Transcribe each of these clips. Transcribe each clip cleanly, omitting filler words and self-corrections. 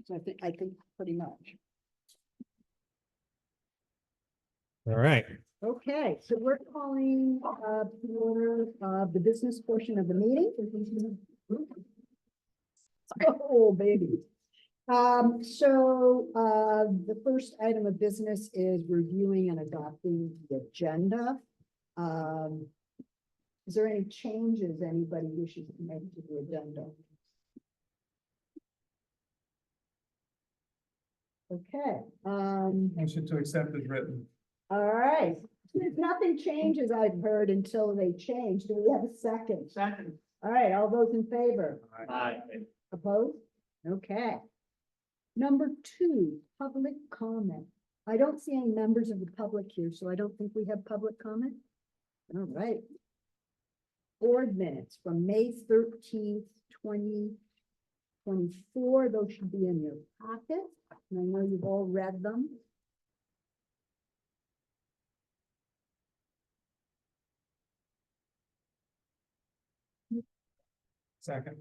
So I think pretty much. All right. Okay, so we're calling to order the business portion of the meeting. Oh, baby. The first item of business is reviewing and adopting the agenda. Is there any changes anybody wishes to make to the agenda? Okay, Motion to accept is written. all right. Nothing changes, I've heard, until they change. Do we have a second? Second. All right, all those in favor? Aye. Opposed? Okay. Number 2, public comment. I don't see any members of the public here, so I don't think we have public comment. All right. Board minutes from May 13th, 2024. Those should be in your pocket. And I know you've all read them. Second.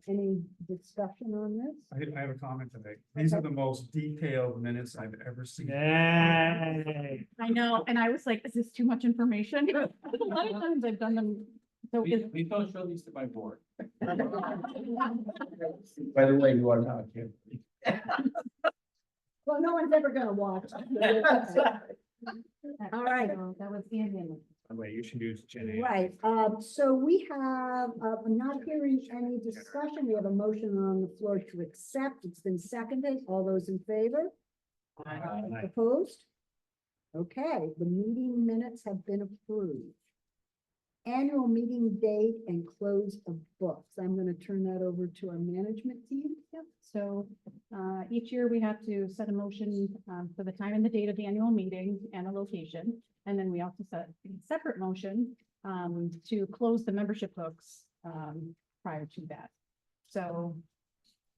Any discussion on this? I have a comment to make. These are the most detailed minutes I've ever seen. Yay. I know, and I was like, is this too much information? A lot of times I've done them. So is, We don't show these to my board. By By the way, you are not here. Well, no one's ever gonna watch. All right. that was Andy. Wait, you should use Jenny. Right, so we have, I'm not hearing any discussion. We have a motion on the floor to accept. It's been seconded. All those in favor? Aye. Opposed? Okay, the meeting minutes have been approved. Annual meeting date and close of books. I'm gonna turn that over to our management team. Yep, so, each year we have to set a motion, for the time and the date of the annual meeting and a location. And then we also set a separate motion, to close the membership books, prior to that. So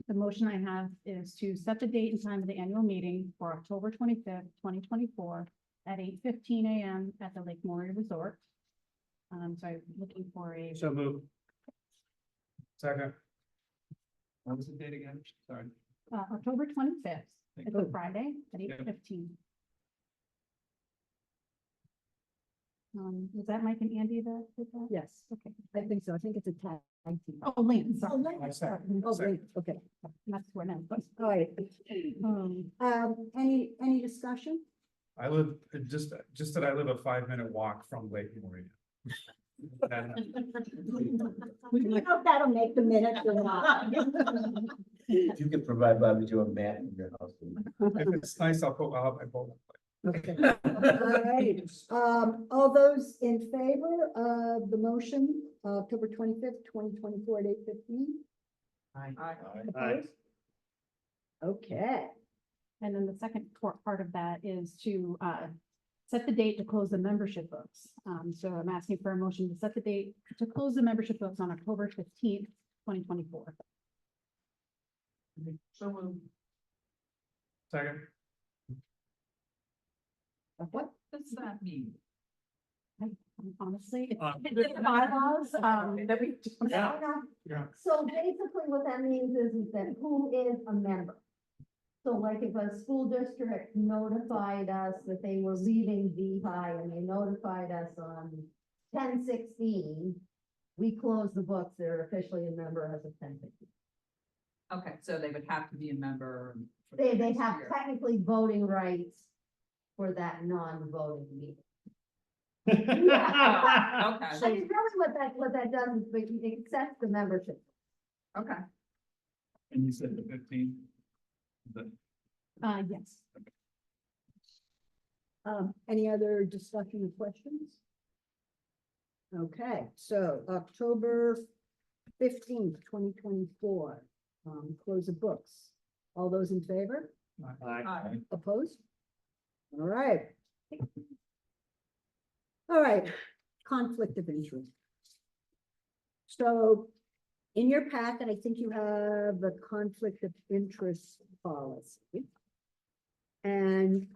the motion I have is to set the date and time of the annual meeting for October 25th, 2024 at 8:15 a.m. at the Lake Maury Resort. So I'm looking for a, So move. Second. What was the date again? Sorry. October 25th. It's a Friday at Yep. 8:15. Was that Mike and Andy that did that? Yes, Okay. I think so. I think it's a tag team. Oh, Lynn, sorry. I second. Oh, great, okay, That's where now, but, all right. um, Any discussion? I live, just that I live a 5-minute walk from Lake Moraine. We don't know if that'll make the minutes or not. If you could provide Bobby Joe a mat in your house. If it's nice, I'll have my boat. Okay, all right. All those in favor of the motion, October 25th, 2024 at 8:15? Aye. Okay, and then the second part of that is to, set the date to close the membership books. So I'm asking for a motion to set the date to close the membership books on October 15th, 2024. So, Second. What does that mean? honestly, it's Uh, it's in the bylaws, that we. Yeah. Yeah. so basically what that means is that who is a member? So like if a school district notified us that they were leaving VEHI and they notified us on 10/16, we close the books, they're officially a member as of 10/16. Okay, so they would have to be a member. for the They next have year. technically voting rights for that non-voting meeting. Oh, okay, I mean, really what that does is it sets the membership. okay. And you said the 15th? Yes. Any other discussion or questions? Okay, so October 15th, 2024, close of books. All those in favor? Aye. Opposed? All right. All right, conflict of interest. So in your packet, I think you have the conflict of interest policy. And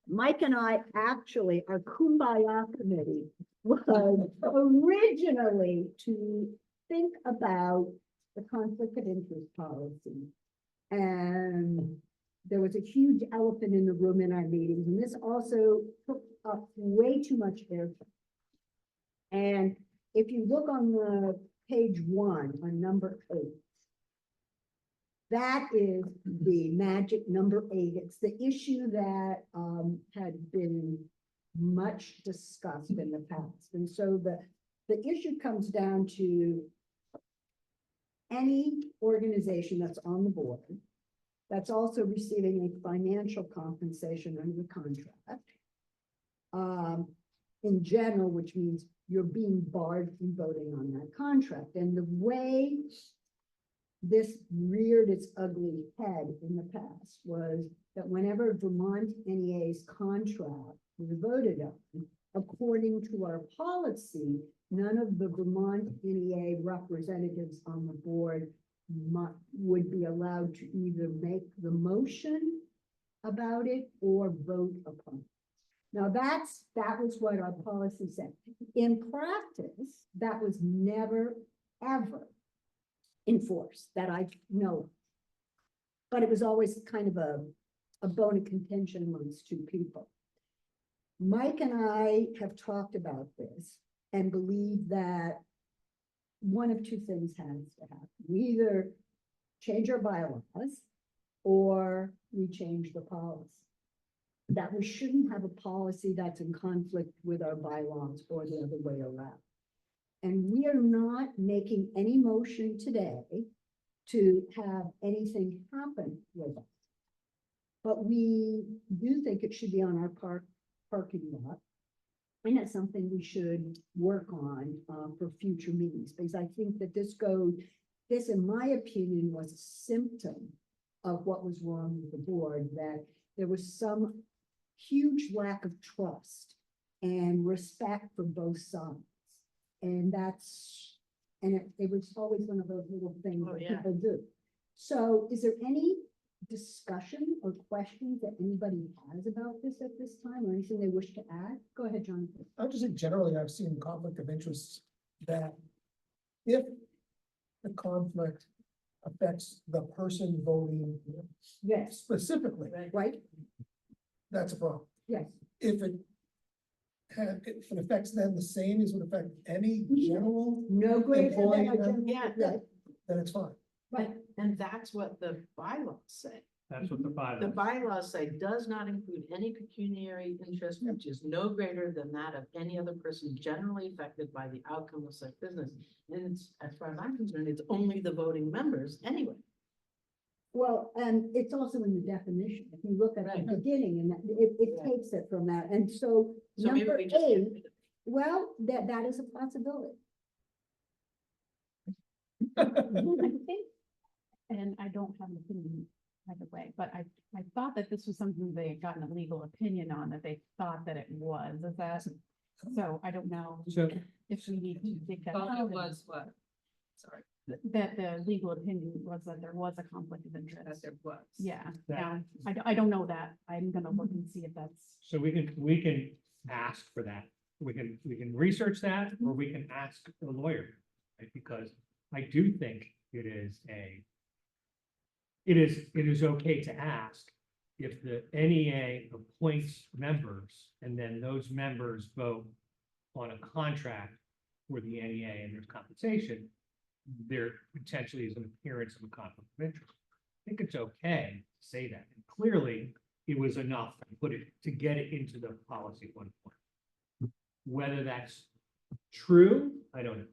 Mike and I actually, our Kumbaya committee was originally to think about the conflict of interest policy. And there was a huge elephant in the room in our meetings, and this also took up way too much airtime. And if you look on the page 1, on number 8, that is the magic number 8. It's the issue that had been much discussed in the past. And so the issue comes down to any organization that's on the board that's also receiving a financial compensation under the contract. In general, which means you're being barred from voting on that contract. And the way this reared its ugly head in the past was that whenever Vermont NEA's contract was voted on, according to our policy, none of the Vermont NEA representatives on the board would be allowed to either make the motion about it or vote upon it. Now that was what our policy said. In practice, that was never, ever enforced that I know of. But it was always kind of a bone of contention amongst two people. Mike and I have talked about this and believe that one of two things has to happen. We either change our bylaws or we change the policy. That we shouldn't have a policy that's in conflict with our bylaws or the other way around. And we are not making any motion today to have anything happen with us. But we do think it should be on our parking lot. And that's something we should work on for future meetings, because I think that this, in my opinion, was a symptom of what was wrong with the board, that there was some huge lack of trust and respect for both sides. And it was always one of those little things that people do. So is there any discussion or questions that anybody has about this at this time, or anything they wish to add? Go ahead, Jonathan. I'll just say generally, I've seen conflict of interest that if the conflict affects the person voting Yes, specifically, right? that's a problem. Yes. If it affects them the same as would affect any general, No greater Employee, than a general- yeah, right, then it's fine. right. And that's what the bylaws say. That's what the The bylaws. bylaws say does not include any pecuniary interest which is no greater than that of any other person generally affected by the outcome of such business. And it's, as far as I'm concerned, it's only the voting members anyway. Well, and it's also in the definition. If you look at Right. the beginning, and it Right. takes it from that. And so So maybe number we just. get 8, rid of it. well, that is a possibility. I think, and I don't have an opinion either way, but I thought that this was something they had gotten a legal opinion on, that they thought that it was, is that? So I don't know So, if we need to dig that Thought out. it was what? Sorry, That the legal opinion was that there was a conflict of that interest. there was. Yeah, That- yeah, I don't know that. I'm gonna look and see if that's, so we can ask for that. We can research that, or we can ask the lawyer, right? Because I do think it is okay to ask if the NEA appoints members and then those members vote on a contract for the NEA and there's compensation, there potentially is an appearance of a conflict of interest. I think it's okay to say that. And clearly, it was enough to get it into the policy at one point. Whether that's true, I don't know.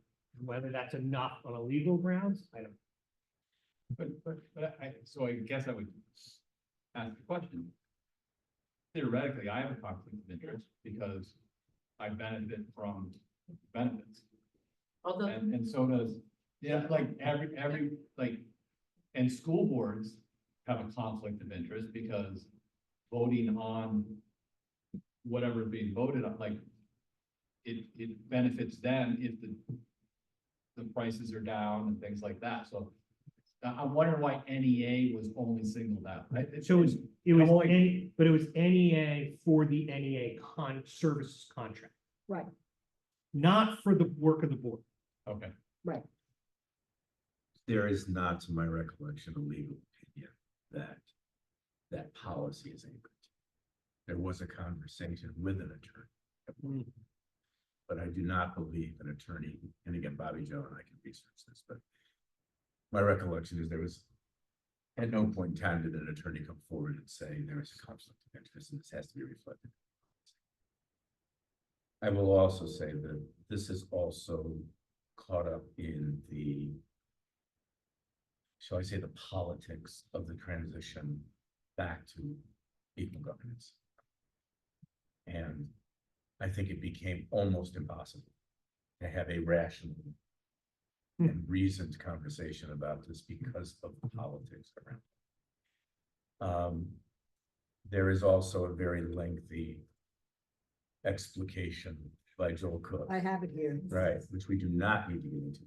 Whether that's enough on a legal grounds, I don't know. So I guess I would ask the question. Theoretically, I have a conflict of interest because I benefit from benefits. Although, And so does, like every, like, and school boards have a conflict of interest because voting on whatever is being voted on, like, it benefits them if the prices are down and things like that. So I'm wondering why NEA was only singled out. So it was I'm only- but it was NEA for the NEA services contract, Right, not for the work of the board. Okay. right. There is not, to my recollection, a legal opinion that that policy is anchored. There was a conversation with an attorney. But I do not believe an attorney, and again, Bobby Joe and I can research this, but my recollection is there was, at no point in time did an attorney come forward and say there is a conflict of interest and this has to be reflected. I will also say that this is also caught up in the, shall I say, the politics of the transition back to equal governance. And I think it became almost impossible to have a rational and reasoned conversation about this because of the politics around. There is also a very lengthy explication by Joel Cook. I have it here. Right, which we do not need to get into.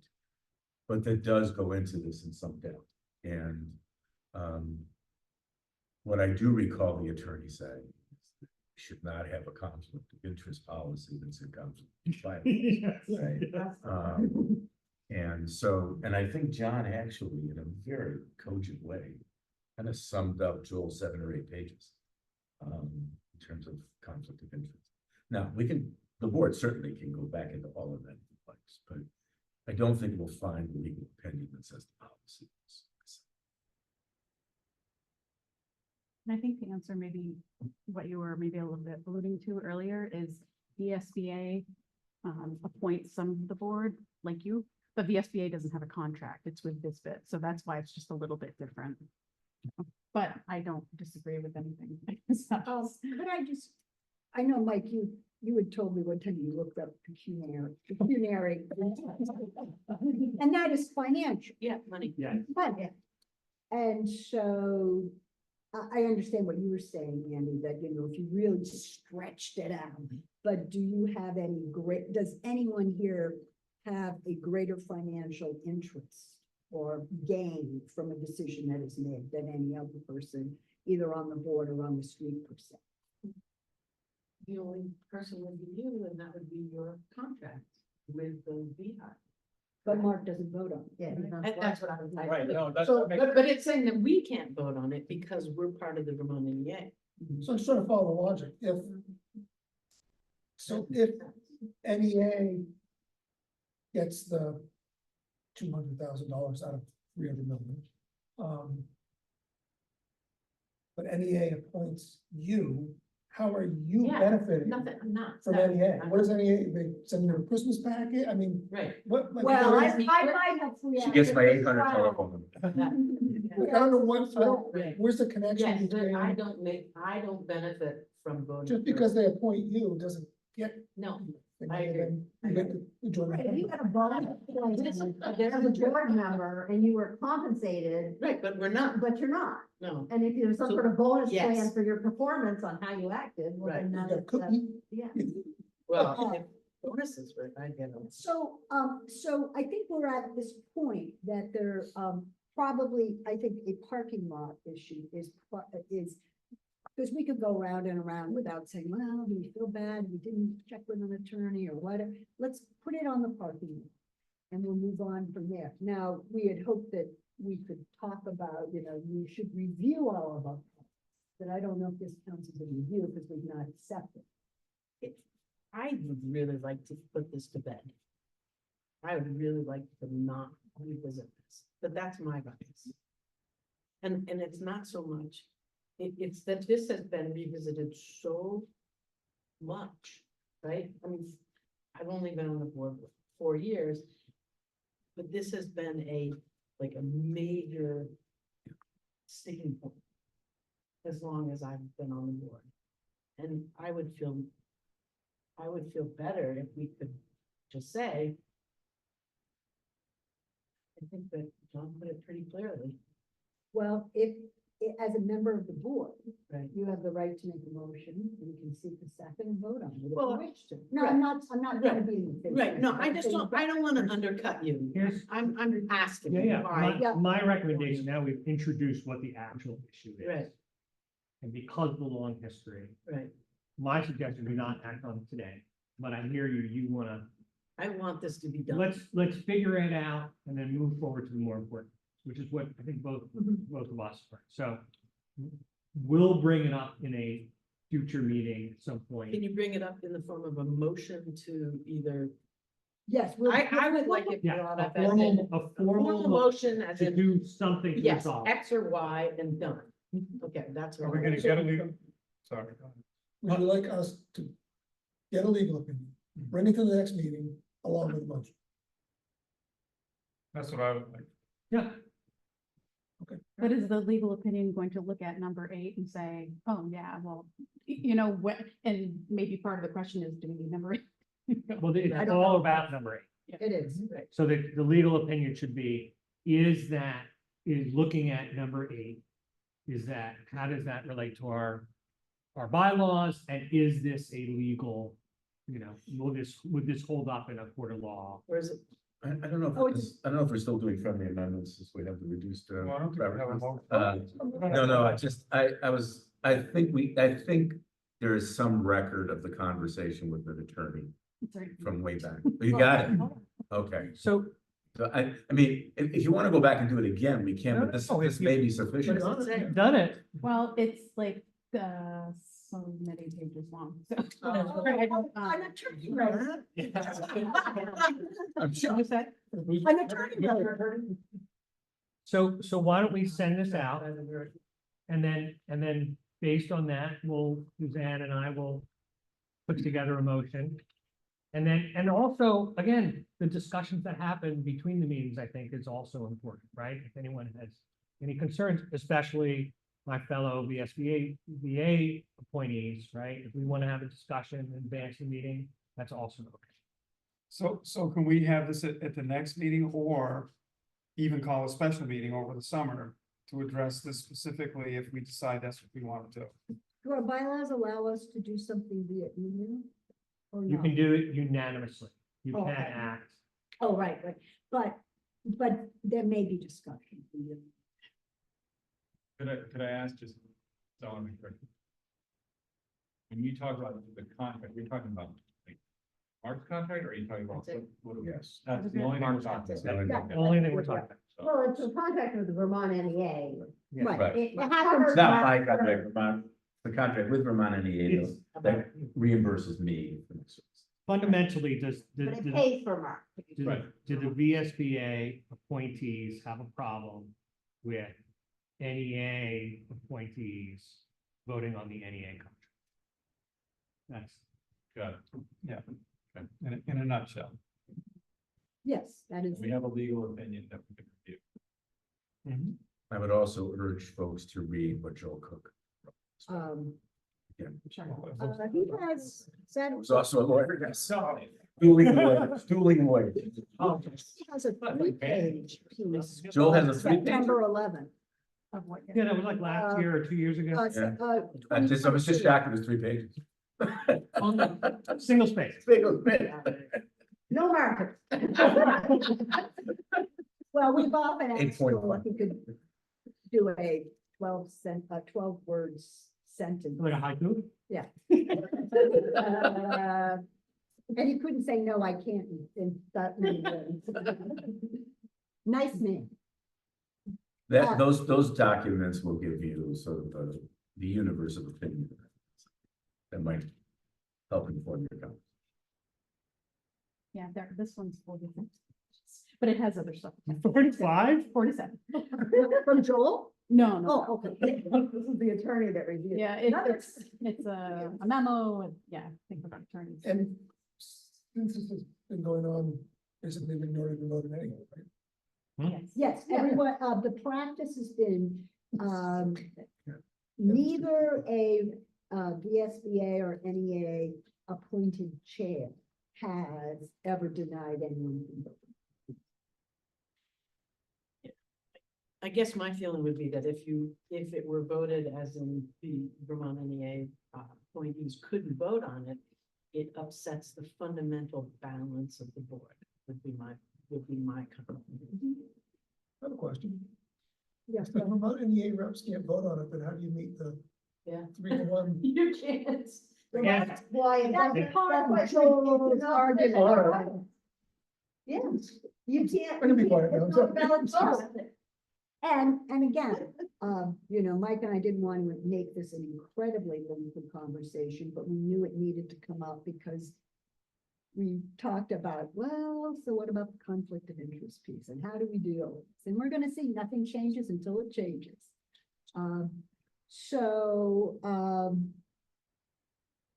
But that does go into this in some depth. And what I do recall the attorney saying is that we should not have a conflict of interest policy that's in conflict with violence. Right? And so, and I think John actually, in a very cogent way, kind of summed up Joel's 7 or 8 pages in terms of conflict of interest. Now, we can, the board certainly can go back into all of that, but I don't think we'll find a legal opinion that says the policy is. And I think the answer may be what you were maybe a little bit alluding to earlier is the SBA appoints some of the board like you, but the SBA doesn't have a contract. It's with this bit. So that's why it's just a little bit different. But I don't disagree with anything. But I know, Mike, you had told me one time you looked up pecuniary, and that is financial. Yeah, money. Yeah. But, and so I understand what you were saying, Andy, that, you know, if you really stretched it out, but do you have does anyone here have a greater financial interest or gain from a decision that is made than any other person, either on the board or on the street per se? The only person would be you, and that would be your contract with the VEHI. But Mark doesn't vote on it. Yeah. And that's what I was like. Right, no, that's. So, but it's saying that we can't vote on it because we're part of the Vermont NEA. So sort of follow the logic, if NEA gets the $200,000 out of 300 million. But NEA appoints you, how are you Yeah, benefiting Nothing, I'm not. from no, NEA? I'm What does not. NEA, they send you a Christmas packet? I mean, Right. what? like, Well, there I is- might have. free She gets my access. 800 telephone number. like, I don't know what, Right. where's the connection Yes, but I between, don't benefit from voting. just because they appoint you doesn't get. No, they I agree. then you get to enjoy the Right, if you benefit. got a bonus as a board member and you were compensated, right, but we're not, but you're not. no. And if there's some So, sort of bonus yes. plan for your performance on how you acted, well, then Right. that You is, got cookie. yeah. Well, if bonuses, right, I get them. So, so I think we're at this point that there, probably, I think a parking lot issue is, because we could go round and around without saying, well, do we feel bad? We didn't check with an attorney or whatever. Let's put it on the parking lot. And we'll move on from there. Now, we had hoped that we could talk about, you know, we should review all of our policies. But I don't know if this counts as a review because we've not accepted. I would really like to put this to bed. I would really like to not revisit this, but that's my bias. And it's not so much, it's that this has been revisited so much, right? I mean, I've only been on the board for 4 years, but this has been like a major sticking point as long as I've been on the board. And I would feel better if we could just say, I think that John put it pretty clearly. Well, as a member of the board, Right. you have the right to make a motion, and you can seek a second and vote on it if Well, you wish to. No, I'm not gonna Right. be in the face. Right, no, I don't want to undercut you. Here's- I'm asking. Yeah, yeah. why. My recommendation, now we've introduced what the actual issue is. Right. And because of the long history, Right, my suggestion, do not act on it today, but I hear you, you wanna I want this to be done. let's figure it out and then move forward to the more important, which is what I think both of us are. So we'll bring it up in a future meeting at some point. Can you bring it up in the form of a motion to either, Yes. I would like it Yeah, brought a up as in. formal A formal motion as to in, do something to yes, resolve. X or Y and done. Okay, that's. Are what we I- gonna get a legal? Sorry. go ahead. Would you like us to get a legal opinion, bring it to the next meeting along with the motion? That's what I would like. Yeah, But is the legal opinion going to look at number 8 and say, oh, yeah, well, you know, what, and maybe part of the question is, do we need number 8? well, it's I don't all know. about number 8. It is. So the legal opinion should be, is looking at number 8, how does that relate to our bylaws? And is this a legal, would this hold up in a court of law? Or is it, I don't know, Oh, I don't know if we're still doing friendly amendments since we have the reduced. Well, I don't think we have a motion. I think there is some record of the conversation with an attorney from way back. You got it? Okay, So so I mean, if you want to go back and do it again, we can, but this No, if you- may be sufficient. what does it say? you've done it. Well, it's like, so many pages long, so. Oh, I don't, I'm a turkey writer. I'm sure. What's that? I'm a turkey writer. So why don't we send this out? And then based on that, Suzanne and I will put together a motion. And also, again, the discussions that happen between the meetings, I think, is also important, right? If anyone has any concerns, especially my fellow VA appointees, right? If we want to have a discussion and advance the meeting, that's also okay. So can we have this at the next meeting or even call a special meeting over the summer to address this specifically if we decide that's what we want to do? Do our bylaws allow us to do something via email? Or You no? can do it unanimously. You Oh, can okay. act. Oh, right, but there may be discussion. Could I ask just, so I want to be clear. When you talk about the contract, you're talking about like Mark's contract, or are you talking about? That's it. what- Yes. That's the only thing we're talking That's about. it. That's Okay. the only thing we're talking about. So- Well, it's a contract with the Vermont NEA. Yeah. Right. It It's happens. not my contract, Vermont, the contract with Vermont NEA It's- that reimburses me. for this. Fundamentally, does But it pays for Mark. Right. do the VSBA appointees have a problem with NEA appointees voting on the NEA contract? That's, Got it. In a nutshell. Yes, that is. We have a legal opinion that we can review. I would also urge folks to read what Joel Cook. He has said, He was also a lawyer. Yes. Dueling lawyers. he has a 3-page piece, Joel has a 3-page. September 11th. Of what? yeah, that was like last year or 2 years ago. I was just shocked it was 3 pages. On the single space. No market. Well, we've often asked 8.1. Joel if he could do a 12 words sentence. Like a haiku? And he couldn't say, no, I can't, in that many words. Nice man. Those documents will give you sort of the universe of opinion. That might help inform your comment. Yeah, this one's 40. But it has other stuff. 45? 47. From Joel? No, no. Oh, okay. This is the attorney that reviewed. Yeah, it's a memo, and yeah, I think about attorneys. And since this has been going on, basically we've already been voting anyway, right? Yes, everyone, the practice has been, neither a VSBA or NEA appointed chair has ever denied anyone from voting. I guess my feeling would be that if it were voted as in the Vermont NEA appointees couldn't vote on it, it upsets the fundamental balance of the board, would be my comment. I have a question. Yes, If the Vermont NEA reps can't vote on it, then how do you meet the Yeah. 3-1? You can't. Yeah. That's why. That's That's part why of Joel's it's not argument. Yes, you can't. I'm gonna be you quiet can't now. put no balance on it. And again, you know, Mike and I didn't want to make this an incredibly lengthy conversation, but we knew it needed to come up because we talked about, well, so what about the conflict of interest piece and how do we deal with this? And we're gonna see nothing changes until it changes. So,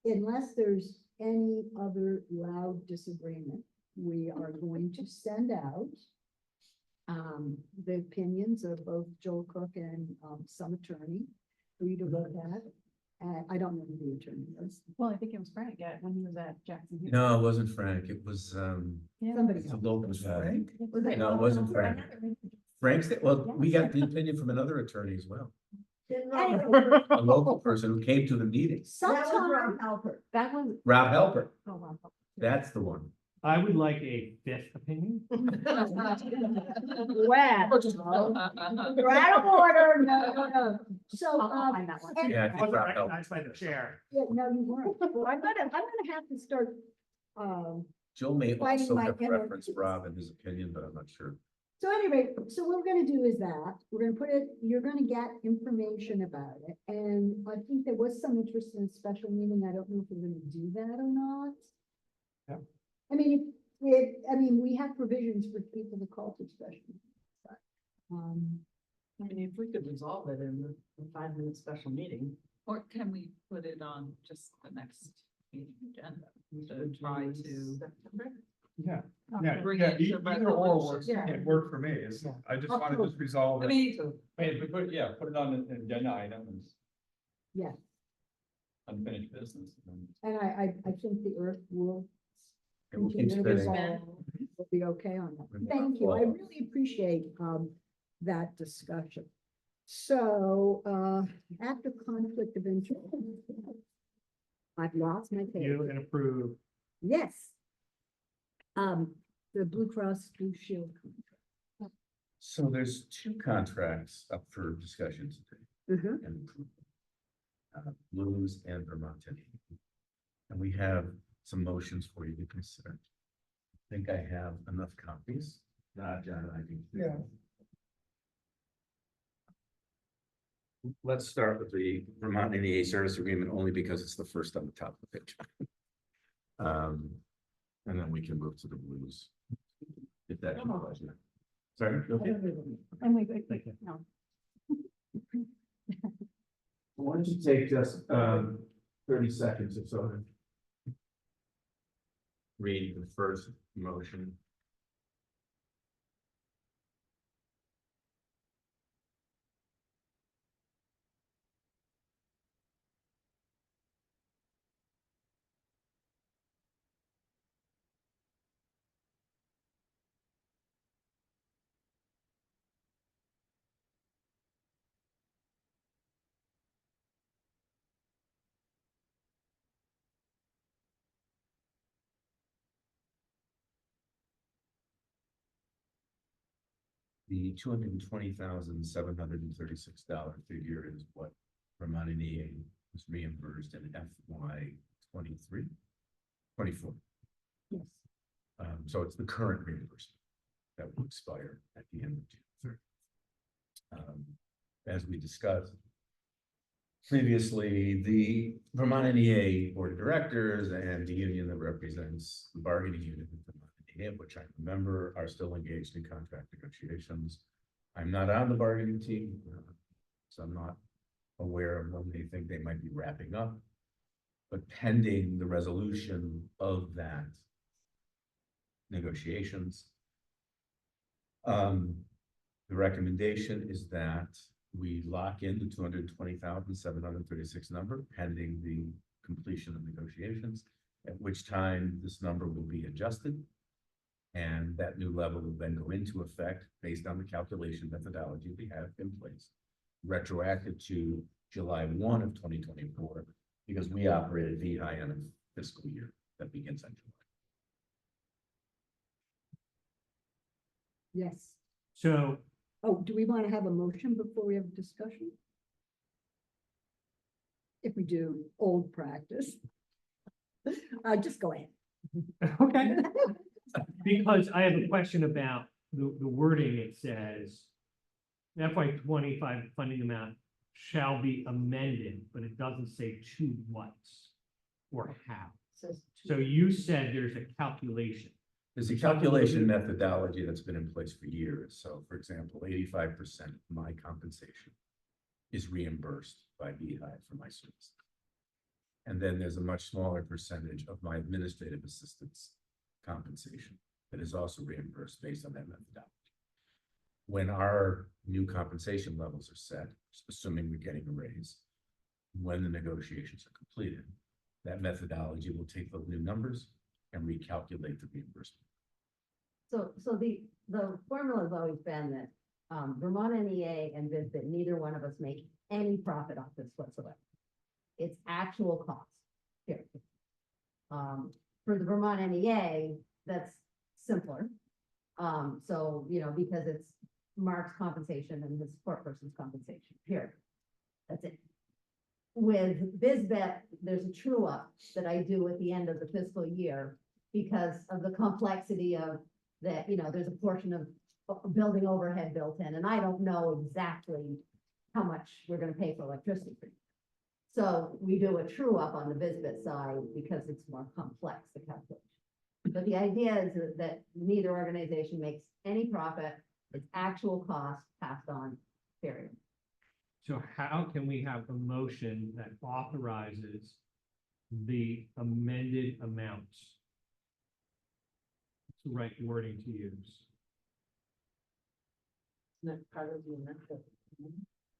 unless there's any other loud disagreement, we are going to send out the opinions of both Joel Cook and some attorney for you to look at. I don't know who the attorney was. Well, I think it was Frank, yeah, when he was at Jackson. Hughes. No, it wasn't Frank. It was, Yeah. Somebody it's a else. local guy. Frank? Was it- No, it wasn't Frank. Frank's, well, we got the opinion from another attorney as well. Anyway, A local person who came to the meeting. That was sometime, Rob Halpert. That was, Rob Helper, oh, wow. that's the one. I would like a fifth opinion. well, you're out of order, no. So, I'll find that one. and- Yeah, I think Rob Helper. Recognized by the chair. yeah, no, you weren't. Well, I'm gonna have to start, Joel may Fighting also my have inner referenced peace. Rob in his opinion, but I'm not sure. so anyway, so what we're gonna do is that, we're gonna put it, you're gonna get information about it. And I think there was some interest in a special meeting, I don't know if we're gonna do that or not. Yeah. I mean, I mean, we have provisions for people to call to special. meetings, but, I mean, if we could resolve it in a 5-minute special meeting. Or can we put it on just the next meeting agenda? To try to. Yeah, Okay. yeah, Bring yeah, it to either or resolution. works, Yeah. it worked for me, I just want to just resolve I it. mean, Wait, but put, yeah, put it on an agenda item as Yeah, unfinished business. and I think the earth will It will keep continue to spinning. resolve. We'll be okay on that. We'll Thank you. I follow. really appreciate that discussion. So after conflict of interest. I've lost my You page. and approve. Yes. The Blue Cross Blue Shield contract. So there's two contracts up for discussion today. Mhm. And approval. Blues and Vermont. And we have some motions for you to consider. I think I have enough copies. John, I think. Yeah. Let's start with the Vermont NEA service agreement only because it's the first on the top of the page. And then we can move to the blues. If that's your pleasure. Sorry. Okay. And wait, no. Why don't you take just 30 seconds or so to read the first motion. The $220,736 figure is what Vermont NEA was reimbursed in FY 24. Yes. So it's the current reimbursement that will expire at the end of June. As we discussed previously, the Vermont NEA Board of Directors and the union that represents the bargaining unit of Vermont NEA, which I remember are still engaged in contract negotiations. I'm not on the bargaining team, so I'm not aware of when they think they might be wrapping up. But pending the resolution of that negotiations, the recommendation is that we lock in the $220,736 number pending the completion of negotiations, at which time this number will be adjusted. And that new level will then go into effect based on the calculation methodology we have in place, retroactive to July 1 of 2024, because we operated VEHI on a fiscal year that begins on July. Yes. So Oh, do we want to have a motion before we have a discussion? If we do, old practice. Just go ahead. okay. Because I have a question about the wording, it says. FY 25 funding amount shall be amended, but it doesn't say to what or how. Says So you said there's a calculation. There's a calculation methodology that's been in place for years. So for example, 85% of my compensation is reimbursed by VEHI for my services. And then there's a much smaller percentage of my administrative assistant's compensation that is also reimbursed based on that methodology. When our new compensation levels are set, assuming we're getting a raise, when the negotiations are completed, that methodology will take the new numbers and recalculate the reimbursement. So the formula has always been that, Vermont NEA and VISBIT, neither one of us make any profit off this whatsoever. It's actual cost, period. For the Vermont NEA, that's simpler. So, because it's Mark's compensation and his support person's compensation, period. That's it. With VISBIT, there's a true up that I do at the end of the fiscal year because of the complexity of that, there's a portion of building overhead built in, and I don't know exactly how much we're gonna pay for electricity. So we do a true up on the VISBIT side because it's more complex, the calculation. But the idea is that neither organization makes any profit. It's actual cost passed on, period. So how can we have a motion that authorizes the amended amounts? What's the right wording to use? Isn't that part of the amendment?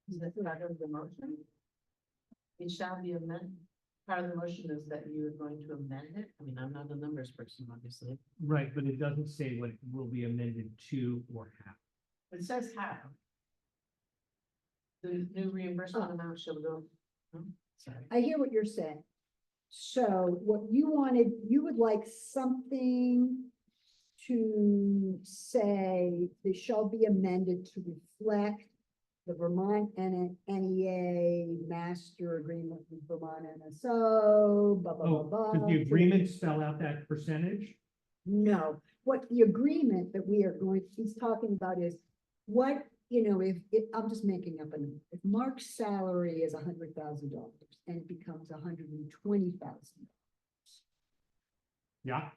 Is that part of the motion? It shall be amended. Part of the motion is that you are going to amend it. I mean, I'm not a numbers person, obviously. Right, but it doesn't say what it will be amended to or how. It says how. The new reimbursement amount shall go. Sorry. I hear what you're saying. So what you wanted, you would like something to say, this shall be amended to reflect the Vermont NEA master agreement with Vermont NSO, blah, blah, blah, Oh, blah. does the agreement spell out that percentage? No, what the agreement that we are going, he's talking about is what, if I'm just making up a number. If Mark's salary is $100,000 and it becomes $120,000. Yeah,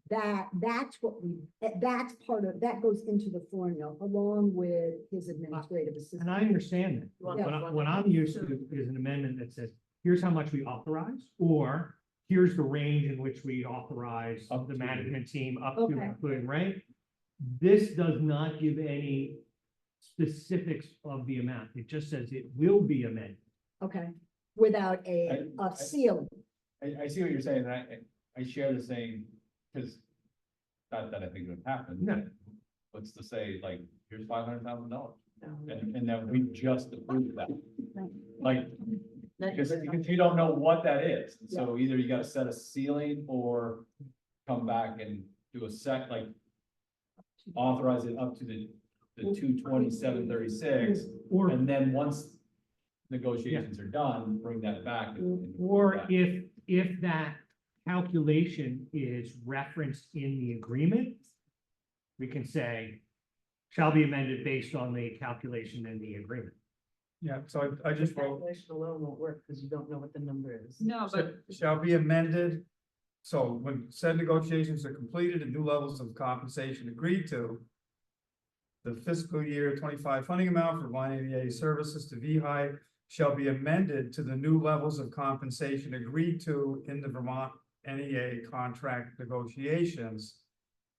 That's what that's part of, that goes into the formula along with his administrative assistant. and I understand that. Yeah. What I'm used to is an amendment that says, here's how much we authorize, or here's the range in which we authorize Up the to. management team up to, Okay. including, right? This does not give any specifics of the amount. It just says it will be amended. Okay, without a ceiling. I see what you're saying, and I share the same, because not that I think it would happen. No. What's to say, like, here's $500,000, No. and then we just approved that. Right. Like, because you don't know what that is, so either you gotta set a ceiling or come back and do a authorize it up to the 227.36, Or, and then once negotiations are done, bring that back. or if that calculation is referenced in the agreement, we can say, shall be amended based on the calculation in the agreement. Yeah, so I just wrote, Calculation alone won't work because you don't know what the number is. No, but shall be amended. So when said negotiations are completed and new levels of compensation agreed to, the fiscal year 25 funding amount for Vermont NEA services to VEHI shall be amended to the new levels of compensation agreed to in the Vermont NEA contract negotiations.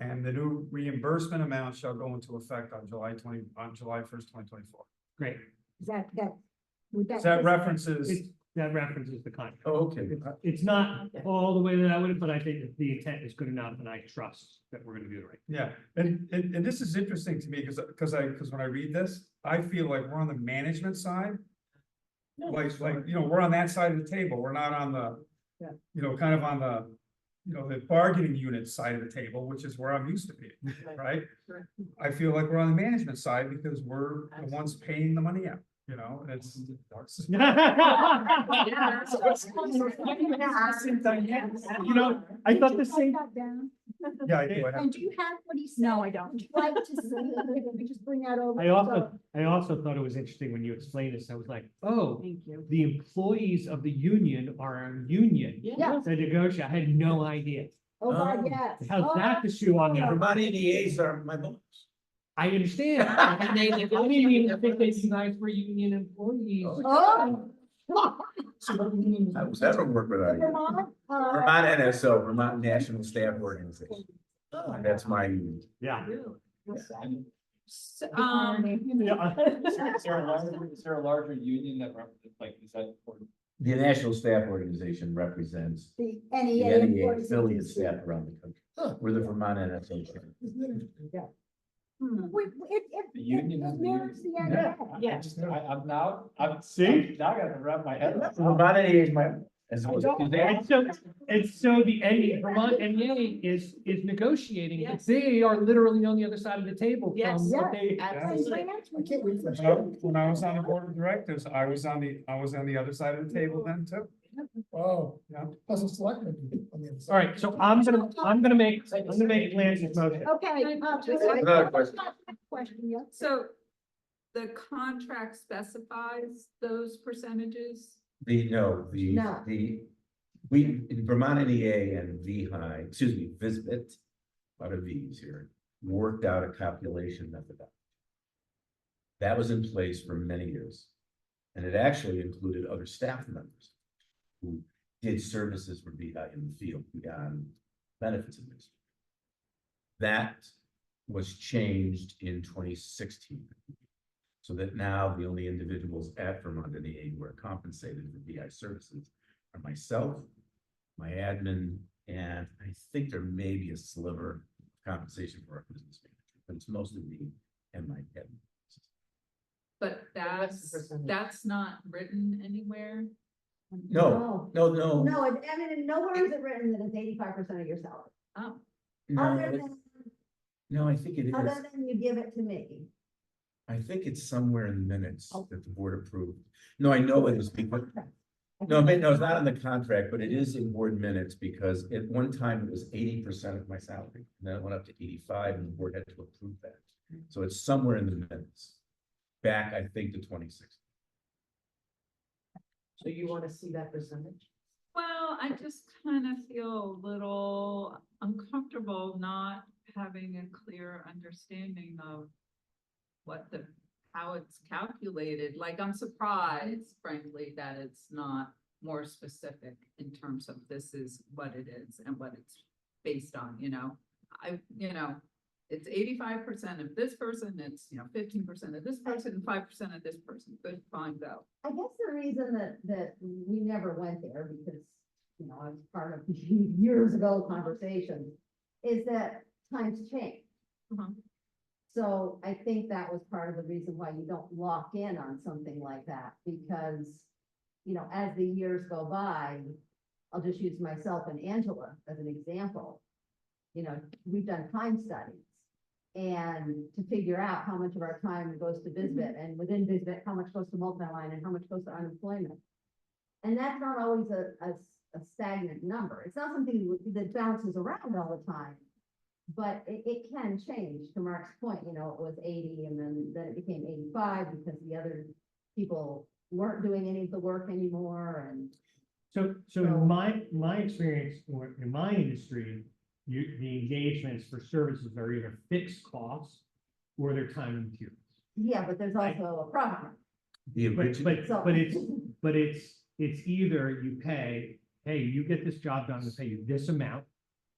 And the new reimbursement amount shall go into effect on July 1st, 2024. Great. Is that, would that? That references, That references the contract. Oh, okay. It's not all the way that I would, but I think that the intent is good enough, and I trust that we're gonna do it right. yeah, and this is interesting to me because when I read this, I feel like we're on the management side. Like, we're on that side of the table. We're not on the, kind of on the, the bargaining unit side of the table, which is where I'm used to being, right? Correct. I feel like we're on the management side because we're the ones paying the money out, and it's. I thought the same, Write that down. Yeah, I do. I have- And do you have what he said? No, I don't. Would you like to see, if we just bring that over? I also thought it was interesting when you explained this. I was like, oh, Thank you. the employees of the union are a union. Yeah. To negotiate. I had no idea. Oh, God, Oh. yes. How's that the shoe on the other? Vermont ADAs are my boss. I understand. I didn't even think that you guys were union employees. Oh. I was ever work with IU. Vermont, Vermont NSO, Vermont National Staff Organization. That's my union. Yeah. Yeah. Is there a larger union that like, is that? The National Staff Organization represents the the NEA. NEA employees. affiliate staff around the country. We're the Vermont NSO. Isn't that interesting? The union It is the mirrors the union. NEA. Yeah, I'm now, See? now I gotta wrap my head around. Vermont NEA is my, as well as. And so the NEA, Vermont NEA is negotiating, but Yes. they are literally on the other side of the table from Yes. what they. Absolutely. I can't wait for. When I was on the board of directors, I was on the other side of the table then too. Oh, Yeah. plus a selectman on the other side. All right, so I'm gonna make Lance's motion. Okay. Another question. Question, yeah. So the contract specifies those percentages? No. We, in Vermont NEA and VEHI, excuse me, VISBIT, a lot of V's here, worked out a calculation methodology. That was in place for many years. And it actually included other staff members who did services for VEHI in the field beyond benefits administration. That was changed in 2016. So that now the only individuals at Vermont NEA who are compensated for VI services are myself, my admin, and I think there may be a sliver of compensation for our business manager, but it's mostly me and my admin. But that's not written anywhere? No. No, I mean, nowhere is it written that it's 85% of your salary. Oh, No, I think it is. Other than you give it to me. I think it's somewhere in the minutes that the board approved. No, I know it is because, no, it's not in the contract, but it is in board minutes because at one time it was 80% of my salary. And then it went up to 85 and the board had to approve that. So it's somewhere in the minutes. Back, I think, to 2016. So you want to see that percentage? well, I just kind of feel a little uncomfortable not having a clear understanding of how it's calculated. Like, I'm surprised, frankly, that it's not more specific in terms of this is what it is and what it's based on, it's 85% of this person, it's, 15% of this person, and 5% of this person. Good, fine, go. I guess the reason that we never went there, because, I was part of years ago conversations, is that times change. Uh-huh. So I think that was part of the reason why you don't lock in on something like that, because, as the years go by, I'll just use myself and Angela as an example. We've done time studies. And to figure out how much of our time goes to BizBit, and within BizBit, how much goes to multi-line and how much goes to unemployment. And that's not always a stagnant number. It's not something that bounces around all the time. But it can change. To Mark's point, it was 80 and then it became 85 because the other people weren't doing any of the work anymore. And So in my experience, or in my industry, the engagements for services are either fixed costs or they're time and materials. yeah, but there's also a profit. The original, But it's either you pay, hey, you get this job done, I'm gonna pay you this amount,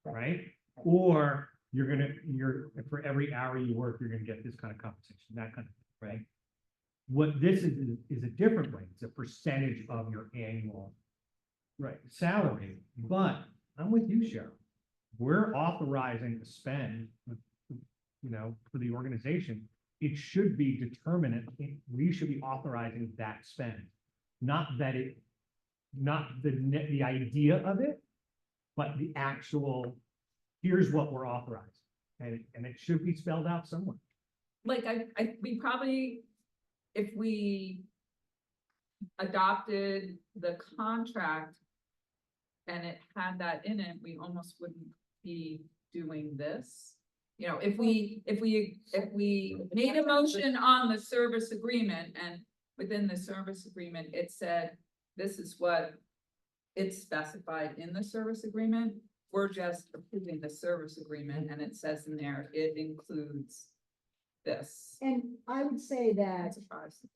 right? Or you're for every hour you work, you're gonna get this kind of compensation, that kind of thing, right? What this is a different way. It's a percentage of your annual salary. But I'm with you, Cheryl. We're authorizing the spend, for the organization. It should be determinate. We should be authorizing that spend, not the idea of it, but the actual, here's what we're authorizing. And it should be spelled out somewhere. Like, we probably, if we adopted the contract and it had that in it, we almost wouldn't be doing this. You know, if we made a motion on the service agreement and within the service agreement, it said, this is what it's specified in the service agreement. We're just approving the service agreement and it says in there, it includes this. And I would say that That's a process.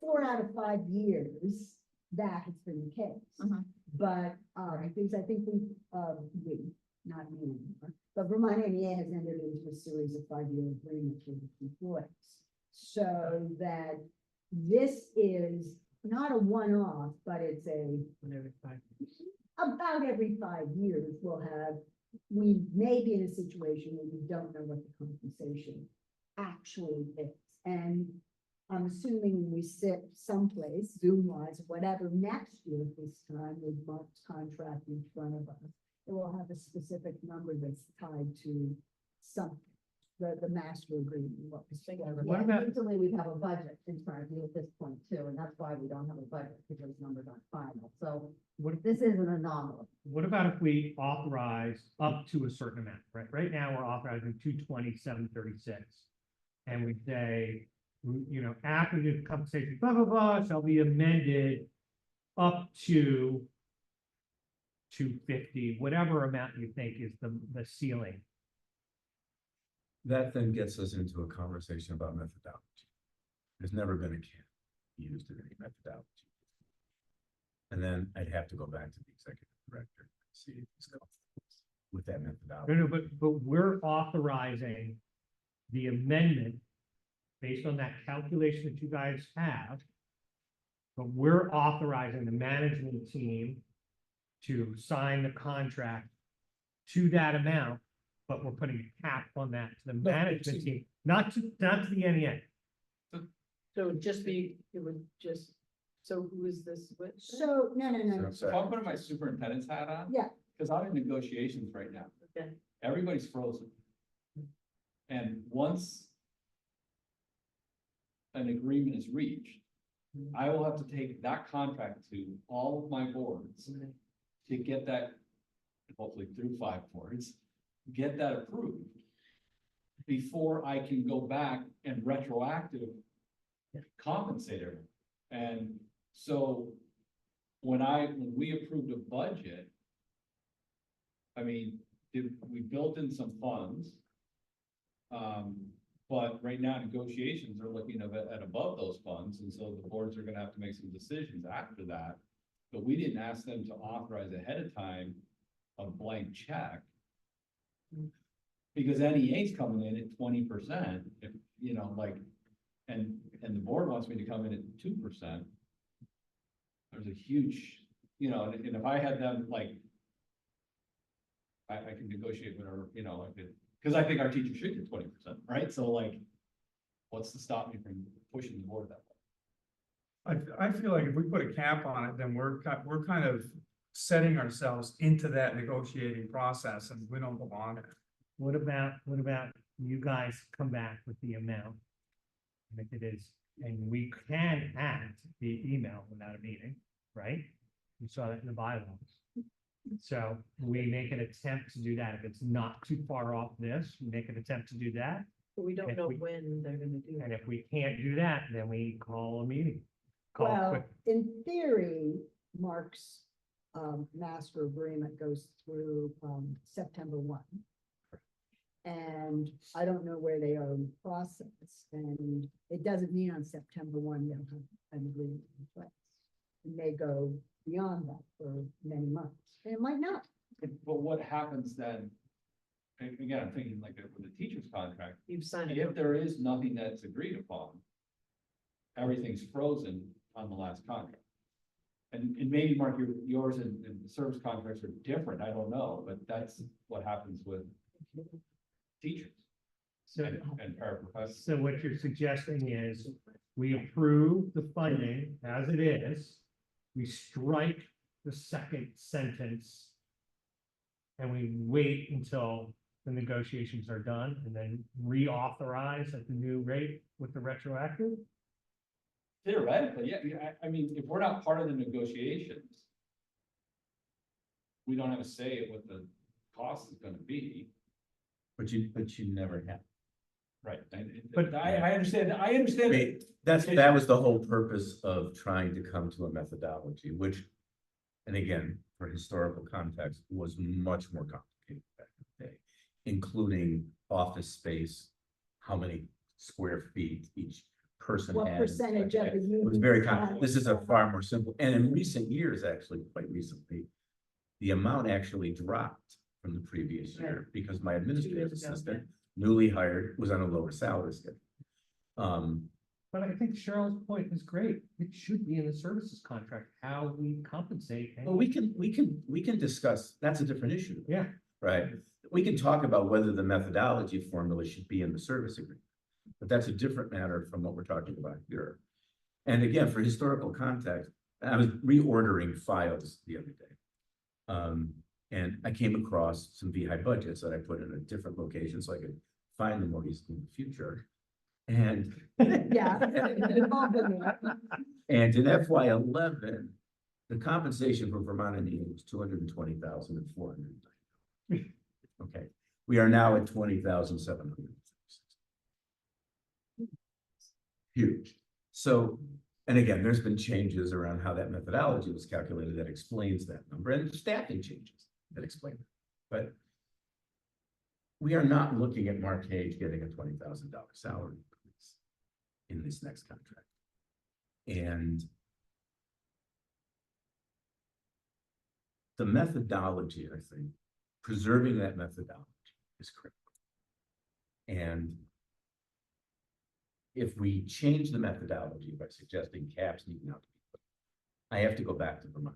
4 out of 5 years, that has been the case. Uh-huh. But, because I think we, not me anymore, but Vermont NEA has entered into a series of 5-year agreements with the employees. So that this is not a one-off, but it's about every 5 years, we may be in a situation where we don't know what the compensation actually is. And I'm assuming we sit someplace, Zoom wise, whatever, next year at this time with Mark's contract in front of us, it will have a specific number that's tied to something, the master agreement, what was saying. What about- Usually we have a budget in front of you at this point too, and that's why we don't have a budget, because those numbers aren't final. So What, this is an anomaly. what about if we authorize up to a certain amount, right? Right now, we're authorizing 227.36. And we say, you know, after the compensation, blah, blah, blah, shall be amended up to 250, whatever amount you think is the ceiling. That then gets us into a conversation about methodology. There's never been a cap used in any methodology. And then I'd have to go back to the executive director, and see if he's comfortable with that methodology. No, but we're authorizing the amendment based on that calculation that you guys have. But we're authorizing the management team to sign the contract to that amount, but we're putting a cap on that to the management team, not to the NEA. So it would just be, so who is this with? So, no. So, If I'm putting my superintendent's hat on. Yeah. Cause I'm in negotiations right now. Okay. Everybody's frozen. And once an agreement is reached, I will have to take that contract to all of my boards to get that, hopefully through 5 boards, get that approved before I can go back and retroactive compensate everyone. And so when we approved a budget, I mean, we built in some funds. But right now negotiations are looking at above those funds, and so the boards are gonna have to make some decisions after that. But we didn't ask them to authorize ahead of time a blank check. Because NEA's coming in at 20%, if, you know, like, and the board wants me to come in at 2%. There's a huge, you know, and if I had them, like, I can negotiate whatever, you know, I could, because I think our teachers should get 20%, right? So like, what's to stop me from pushing the board that way? I feel like if we put a cap on it, then we're kind of setting ourselves into that negotiating process, and we don't belong in it. What about you guys come back with the amount? And if it is, and we can add the email without a meeting, right? You saw that in the bylaws. So we make an attempt to do that. If it's not too far off this, we make an attempt to do that. But we don't If know we- when they're gonna do And it. if we can't do that, then we call a meeting. Call a Well, quick, in theory, Mark's master agreement goes through September 1. And I don't know where they are in the process, and it doesn't mean on September 1 they'll have an agreement in place. It may go beyond that for many months, and it might not. But what happens then? And again, I'm thinking like with the teacher's contract, You've signed it. if there is nothing that's agreed upon, everything's frozen on the last contract. And maybe Mark, yours and the service contracts are different, I don't know, but that's what happens with teachers so, and paraprofessionals. so what you're suggesting is we approve the funding as it is. We strike the second sentence. And we wait until the negotiations are done and then reauthorize at the new rate with the retroactive? Theoretically, yeah, I mean, if we're not part of the negotiations, we don't have a say at what the cost is gonna be. but you never have. Right. But- I understand, I understand. Wait, that was the whole purpose of trying to come to a methodology, which, and again, for historical context, was much more complicated back in the day, including office space, how many square feet each person What had. percentage of the It was units very had- complicated. This is a far more simple, and in recent years, actually, quite recently, the amount actually dropped from the previous year because my administrative years ago, assistant, newly hired, was on a lower salary schedule. But I think Cheryl's point is great. It should be in the services contract, how we compensate. Well, we can discuss, that's a different issue, Yeah, right? We can talk about whether the methodology formula should be in the service agreement. But that's a different matter from what we're talking about here. And again, for historical context, I was reordering files the other day. And I came across some VEHI budgets that I put in a different location so I could find them more easily in the future. And Yeah. and in FY 11, the compensation for Vermont and Indiana was 220,490. Okay, we are now at 20,700. Huge. So, and again, there's been changes around how that methodology was calculated that explains that number, and staffing changes that explain it. But we are not looking at Mark Cage getting a $20,000 salary increase in this next contract. And the methodology, I think, preserving that methodology is critical. And if we change the methodology by suggesting caps need not to be put, I have to go back to Vermont.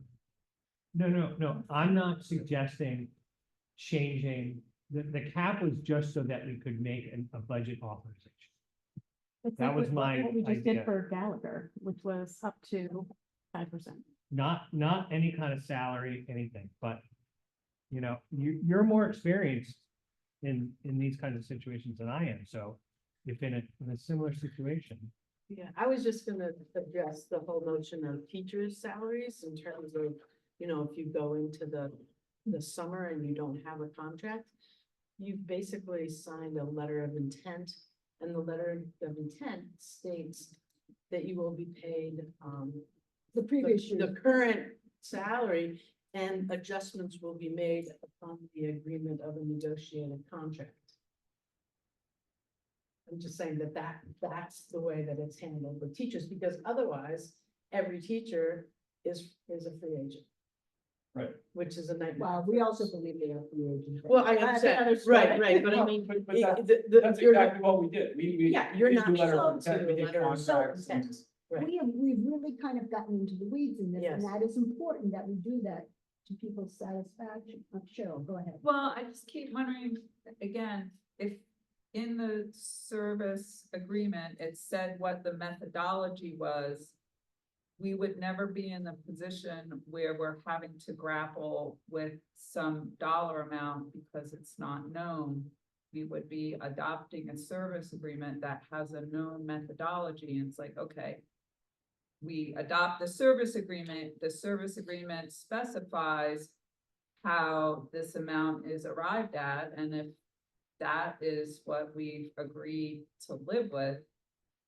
no, I'm not suggesting changing, the cap was just so that we could make a budget authorization. It's That like was what my we just idea. did for Gallagher, which was up to 5%. Not any kind of salary, anything, but you know, you're more experienced in these kinds of situations than I am, so if in a similar situation. Yeah, I was just gonna address the whole notion of teachers' salaries in terms of, you know, if you go into the summer and you don't have a contract, you've basically signed a letter of intent, and the letter of intent states that you will be paid, The previous year. the current salary, and adjustments will be made upon the agreement of a negotiated contract. I'm just saying that's the way that it's handled with teachers, because otherwise, every teacher is a free agent. Right. Which is a nightmare. Well, we also believe they are free agents. Well, I understand, right, but I mean. But That's exactly what we did. We. Yeah, you're we not do letter of sold to intent, we a did letter of contracts and- intent. Right. We've really kind of gotten into the weeds in this, and Yes. that is important that we do that to people's satisfaction. Cheryl, go ahead. Well, I just keep wondering, again, if in the service agreement, it said what the methodology was, we would never be in the position where we're having to grapple with some dollar amount because it's not known. We would be adopting a service agreement that has a known methodology, and it's like, okay, we adopt the service agreement specifies how this amount is arrived at, and if that is what we've agreed to live with,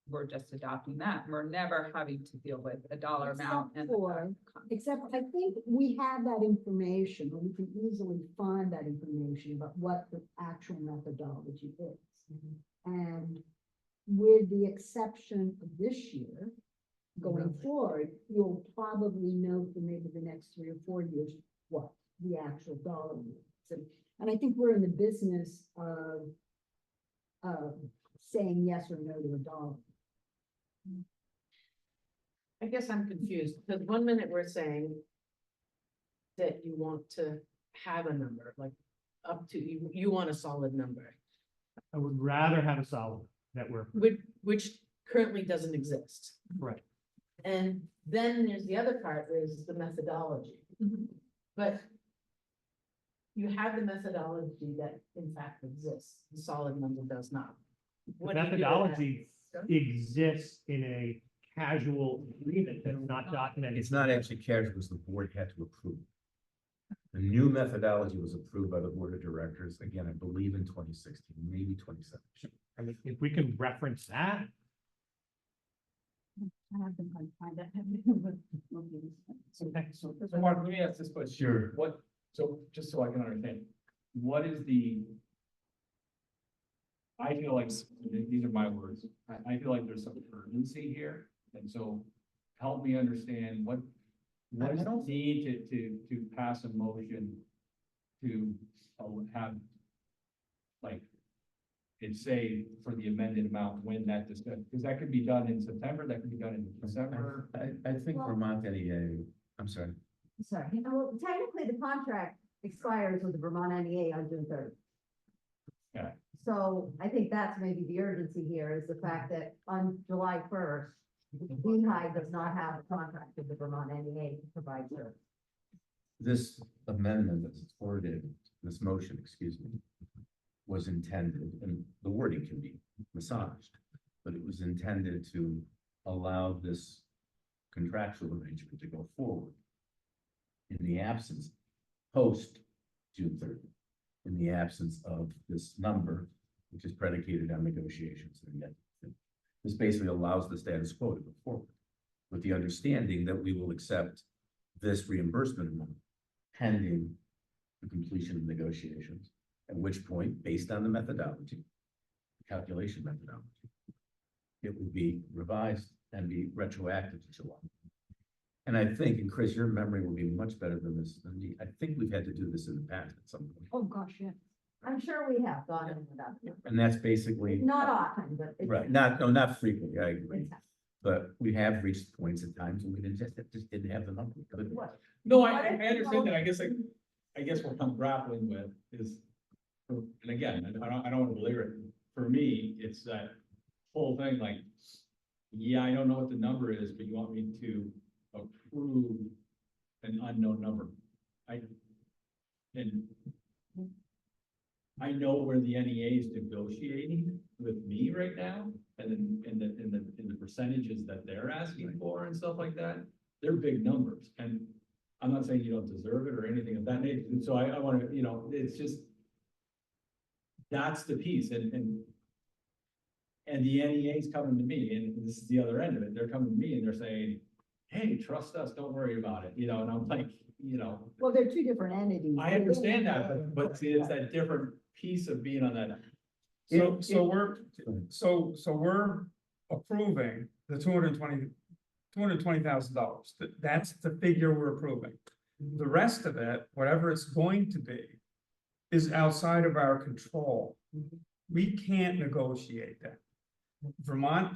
we're just adopting that. We're never having to deal with a dollar amount and. Except I think we have that information, or we can easily find that information about what the actual methodology is. And with the exception of this year, going forward, you'll probably know for maybe the next 3 or 4 years what the actual dollar is. And I think we're in the business of saying yes or no to a dollar. I guess I'm confused, because 1 minute we're saying that you want to have a number, like up to, you want a solid number, I would rather have a solid that we're, which currently doesn't exist. right, And then there's the other part, is the methodology. But you have the methodology that in fact exists, the solid number does not. the What do you do with that? methodology exists in a casual agreement that's not documented. It's not actually casual, because the board had to approve. The new methodology was approved by the board of directors, again, I believe in 2016, maybe 2017. I mean, if we can reference that, I have been trying to find that. okay, So Mark, let me ask this question. Sure. What, so, just so I can understand, what is the? I feel like, these are my words, I feel like there's some urgency here, and so help me understand what is the need to pass a motion to have, like, it say for the amended amount when that discussion, because that could be done in September, that could be done in December. I think Well- Vermont NEA, I'm sorry, Sorry, well, technically the contract expires with the Vermont NEA on June 3rd. Okay. So I think that's maybe the urgency here is the fact that on July 1st, VEHI does not have a contract with the Vermont NEA to provide service. this amendment that's forwarded, this motion, excuse me, was intended, and the wording can be massaged, but it was intended to allow this contractual arrangement to go forward in the absence, post June 30th, in the absence of this number, which is predicated on negotiations. And yet, this basically allows the status quo to go forward with the understanding that we will accept this reimbursement amount pending the completion of negotiations, at which point, based on the methodology, calculation methodology, it would be revised and be retroactive to July. And I think, and Chris, your memory will be much better than this than me. I think we've had to do this in the past at some point. Oh, gosh, yeah. I'm sure we have gone in without, And that's basically, not often, but. it's- right, not frequently, I agree. it's- But we have reached points at times when we just didn't have the number. We couldn't. What? No, What if understand that, you- I guess what I'm grappling with is, and again, I don't want to belabor it, for me, it's that whole thing, like, yeah, I don't know what the number is, but you want me to approve an unknown number. And I know where the NEA is negotiating with me right now, and in the percentages that they're asking for and stuff like that, they're big numbers, and I'm not saying you don't deserve it or anything of that nature, and so I wanna, it's just, that's the piece, and the NEA is coming to me, and this is the other end of it, they're coming to me and they're saying, hey, trust us, don't worry about it, and I'm like, Well, they're two different entities. I understand that, but see, it's that different piece of being on that. So we're approving the $220,000. That's the figure we're approving. The rest of it, whatever it's going to be, is outside of our control. We can't negotiate that. The Vermont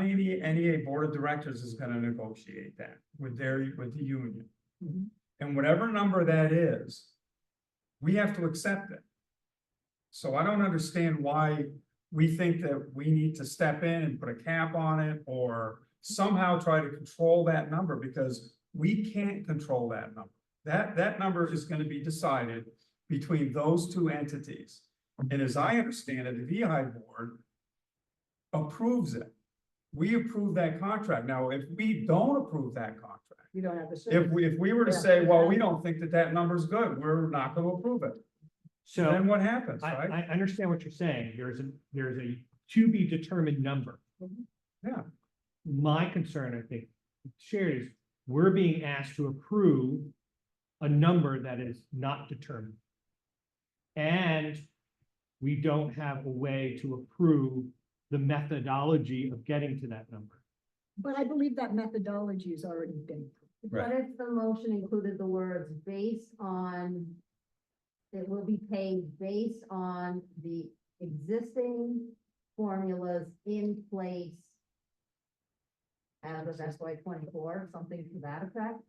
NEA Board of Directors is gonna negotiate that with the union. And whatever number that is, we have to accept it. So I don't understand why we think that we need to step in and put a cap on it or somehow try to control that number, because we can't control that number. That number is gonna be decided between those two entities. And as I understand it, the VEHI board approves it. We approve that contract. Now, if we don't approve that contract, You don't have to say. if we were to Yeah. say, well, we don't think that number's good, we're not gonna approve it. so Then what happens, I right? understand what you're saying. There's a to be determined number. Yeah. My concern, I think, shared is we're being asked to approve a number that is not determined. And we don't have a way to approve the methodology of getting to that number. But I believe that methodology has already been. What if the motion included the words based on, it will be paid based on the existing formulas in place as of FY 24, something to that effect?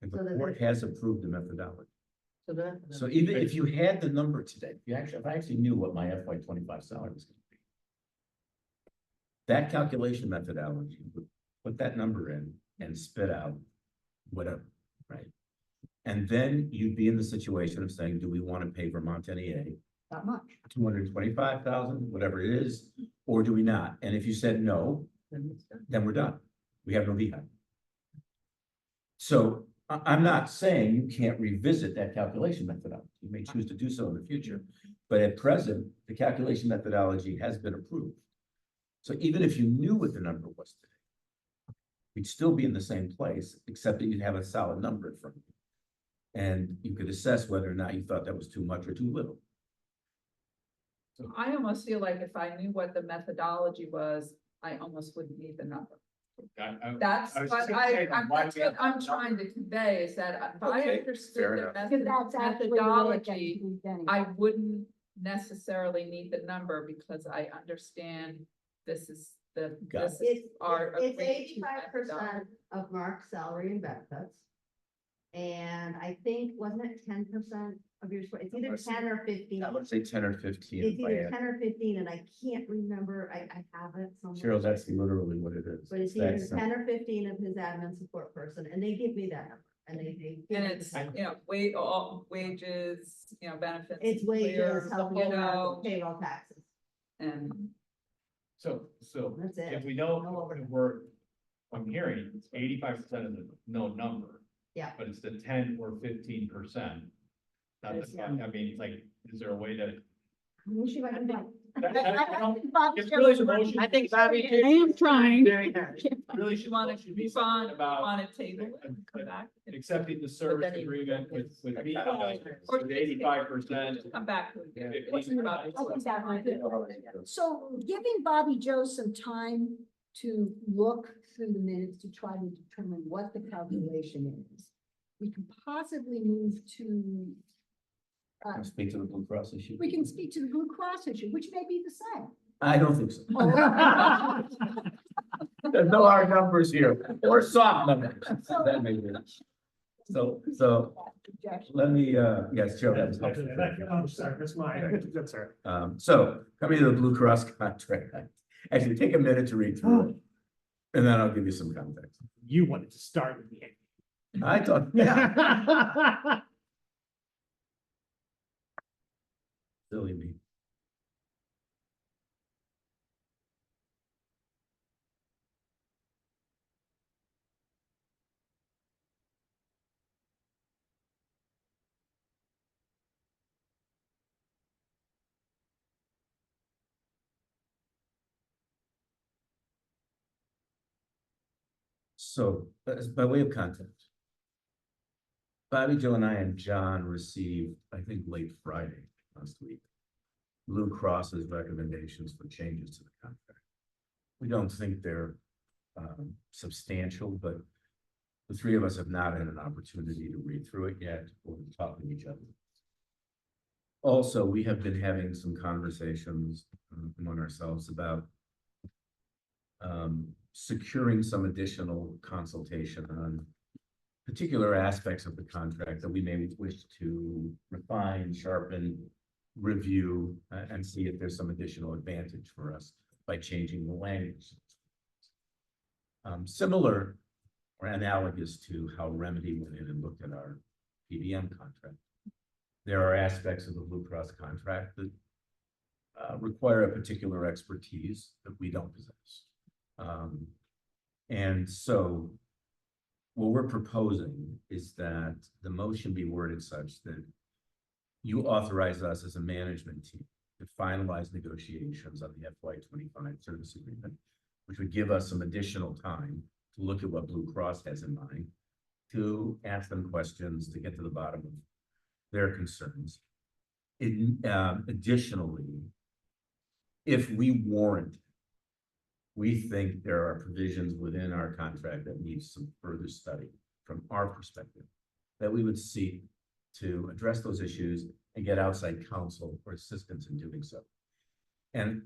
And So the that board has approved the methodology. So that. So even if you had the number today, if I actually knew what my FY 25 salary was gonna be. That calculation methodology would put that number in and spit out whatever, right? And then you'd be in the situation of saying, do we want to pay Vermont NEA Not much. 225,000, whatever it is, or do we not? And if you said no, Then it's done. then we're done. We have no VEHI. So I'm not saying you can't revisit that calculation methodology. You may choose to do so in the future. But at present, the calculation methodology has been approved. So even if you knew what the number was today, we'd still be in the same place, except that you'd have a solid number in front of you. And you could assess whether or not you thought that was too much or too little. I almost feel like if I knew what the methodology was, I almost wouldn't need the number. That's I was what just gonna say, why that's do we have what I'm the trying to convey is that if I Okay, understood fair the enough. Because that's actually the way it gets methodology, moved anyway. I wouldn't necessarily need the number because I understand this is Got this is It's, our. it's agreed to 85% methodology. of Mark's salary and benefits. And I think, wasn't it 10% of your, it's either Let's see. 10 or 15. I would say 10 or 15. It's if I either had- 10 or 15, and I can't remember, I have it somewhere. Cheryl, that's literally what it is. But it's that either simple. 10 or 15 of his admin support person, and they give me that number, and they give And me it's, the- you know, all wages, you know, benefits. it's clear, wages, health you insurance, know, payroll taxes, and So that's if it. we know, No overhead. I'm hearing, it's 85% of the known number. Yeah. But it's the 10 or 15%. Not Yes, the, I mean, like, is there a way to? Let me see if I can find- It's really the motion. I think Bobby. I am trying. Very hard. Really you should, wanna should be move something on, about wanna table it and come back? accepting the service then he- agreement with VEHI, Or with 85%. Come back. to it. Yeah. I think that might be- So giving Bobby Joe some time to look through the minutes to try to determine what the calculation is. We can possibly move to, Can I Speak to the Blue Cross issue. we can speak to the Blue Cross issue, which may be the same. I don't think so. Oh, There's no hard numbers here, or soft numbers. That may be. So let me, yes, Cheryl, that was helpful. I'm sorry, that's mine. That's her. So coming to the Blue Cross contract, actually take a minute to read through it. And then I'll give you some context. You wanted to start with the. I thought, yeah, silly me. So, as by way of context, Bobby, Joe, and I and John received, I think, late Friday last week, Blue Cross's recommendations for changes to the contract. We don't think they're substantial, but the three of us have not had an opportunity to read through it yet or to talk to each other. Also, we have been having some conversations among ourselves about securing some additional consultation on particular aspects of the contract that we may wish to refine, sharpen, review, and see if there's some additional advantage for us by changing the language. Similar or analogous to how Remedy went in and looked at our PBM contract. There are aspects of the Blue Cross contract that require a particular expertise that we don't possess. And so what we're proposing is that the motion be worded such that you authorize us as a management team to finalize negotiations on the FY25 service agreement, which would give us some additional time to look at what Blue Cross has in mind, to ask them questions, to get to the bottom of their concerns. Additionally, if we warrant, we think there are provisions within our contract that needs some further study from our perspective, that we would seek to address those issues and get outside counsel or assistance in doing so. And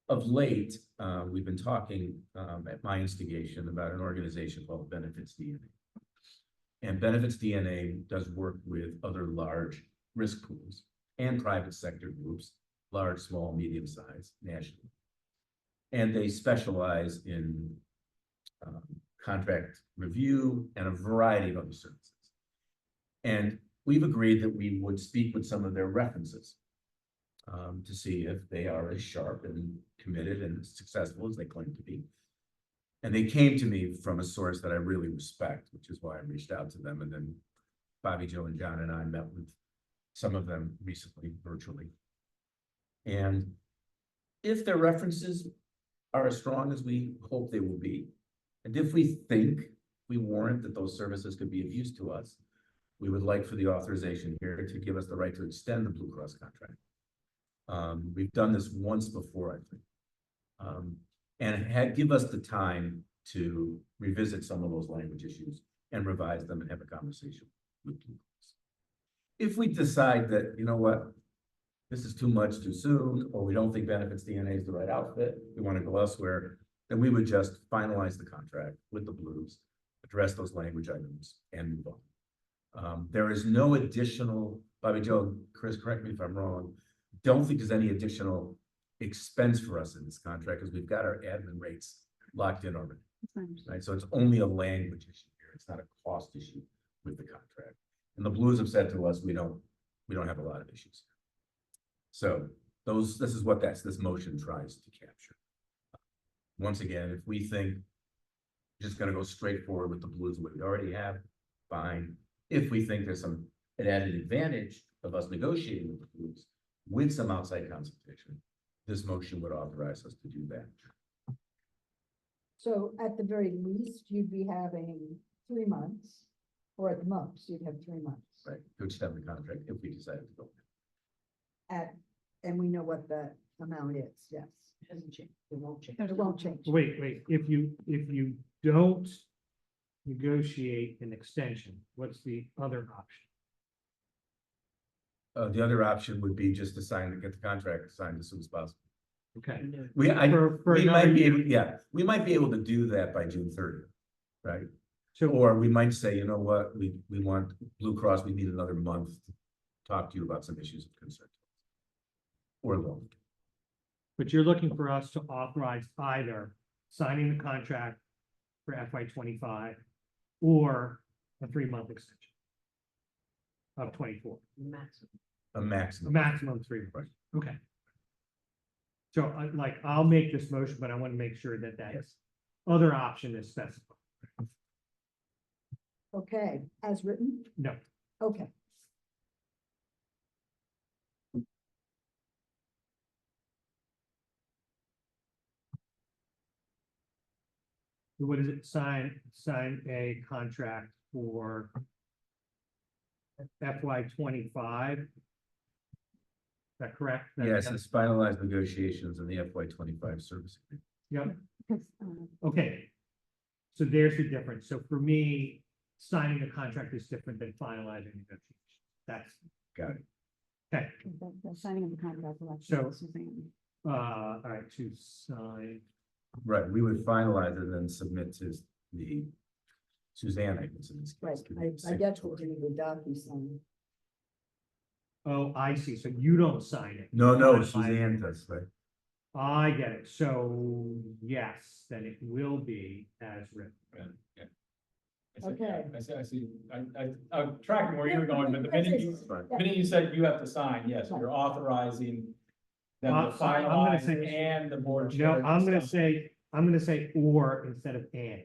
of late, we've been talking at my instigation about an organization called Benefits DNA. And Benefits DNA does work with other large risk pools and private sector groups, large, small, medium-sized, nationally. And they specialize in contract review and a variety of other services. And we've agreed that we would speak with some of their references to see if they are as sharp and committed and successful as they claim to be. And they came to me from a source that I really respect, which is why I reached out to them. And then Bobby, Joe, and John and I met with some of them recently, virtually. And if their references are as strong as we hope they will be, and if we think we warrant that those services could be of use to us, we would like for the authorization here to give us the right to extend the Blue Cross contract. We've done this once before, I think. And give us the time to revisit some of those language issues and revise them and have a conversation with Blue Cross. If we decide that, you know what, this is too much too soon, or we don't think benefits DNA is the right outfit, we want to go elsewhere, then we would just finalize the contract with the Blues, address those language items, and move on. There is no additional, Bobby, Joe, Chris, correct me if I'm wrong, don't think there's any additional expense for us in this contract because we've got our admin rates locked in already, right? So it's only a language issue here. It's not a cost issue with the contract. And the Blues have said to us, we don't have a lot of issues. So this is what this motion tries to capture. Once again, if we think just gonna go straight forward with the Blues, what we already have, fine. If we think there's an added advantage of us negotiating with the Blues with some outside consultation, this motion would authorize us to do that. So at the very least, you'd be having 3 months, or at the most, you'd have 3 months. Right, to extend the contract if we decide to go. And we know what the amount is, yes. It hasn't changed. It won't change. It won't change. Wait, if you don't negotiate an extension, what's the other option? The other option would be just to get the contract signed as soon as possible. Okay. We might another be year. able, we might be able to do that by June 30th, right? So, Or we might say, you know what, we want Blue Cross, we need another month to talk to you about some issues of concern. Or longer. but you're looking for us to authorize either signing the contract for FY 25 or a 3-month extension of 24, Maximum. A a maximum. maximum 3 months. Okay. So I'll make this motion, but I want to make sure that other option is specified. Okay, as written? No. Okay. What is it? Sign a contract for FY 25. Is that correct? Yes, it's finalized negotiations in the FY 25 service agreement. Yep. Because, Okay. So there's the difference. So for me, signing the contract is different than finalizing negotiations. That's, Got it. okay. the signing of the contract will So- actually, Suzanne. All right, to sign. Right, we would finalize it and then submit to the Suzanne, I guess, in this Right, case. I get what you the DocuSign. Oh, I see. So you don't sign it. No, I- Suzanne does, right? I get it. So yes, then it will be as written. Okay. I see, I'm tracking where you're going, but the minute you said you have to sign, yes, you're authorizing them to I'm gonna finalize say- and the board. No, chair I'm gonna stuff. say or instead of and.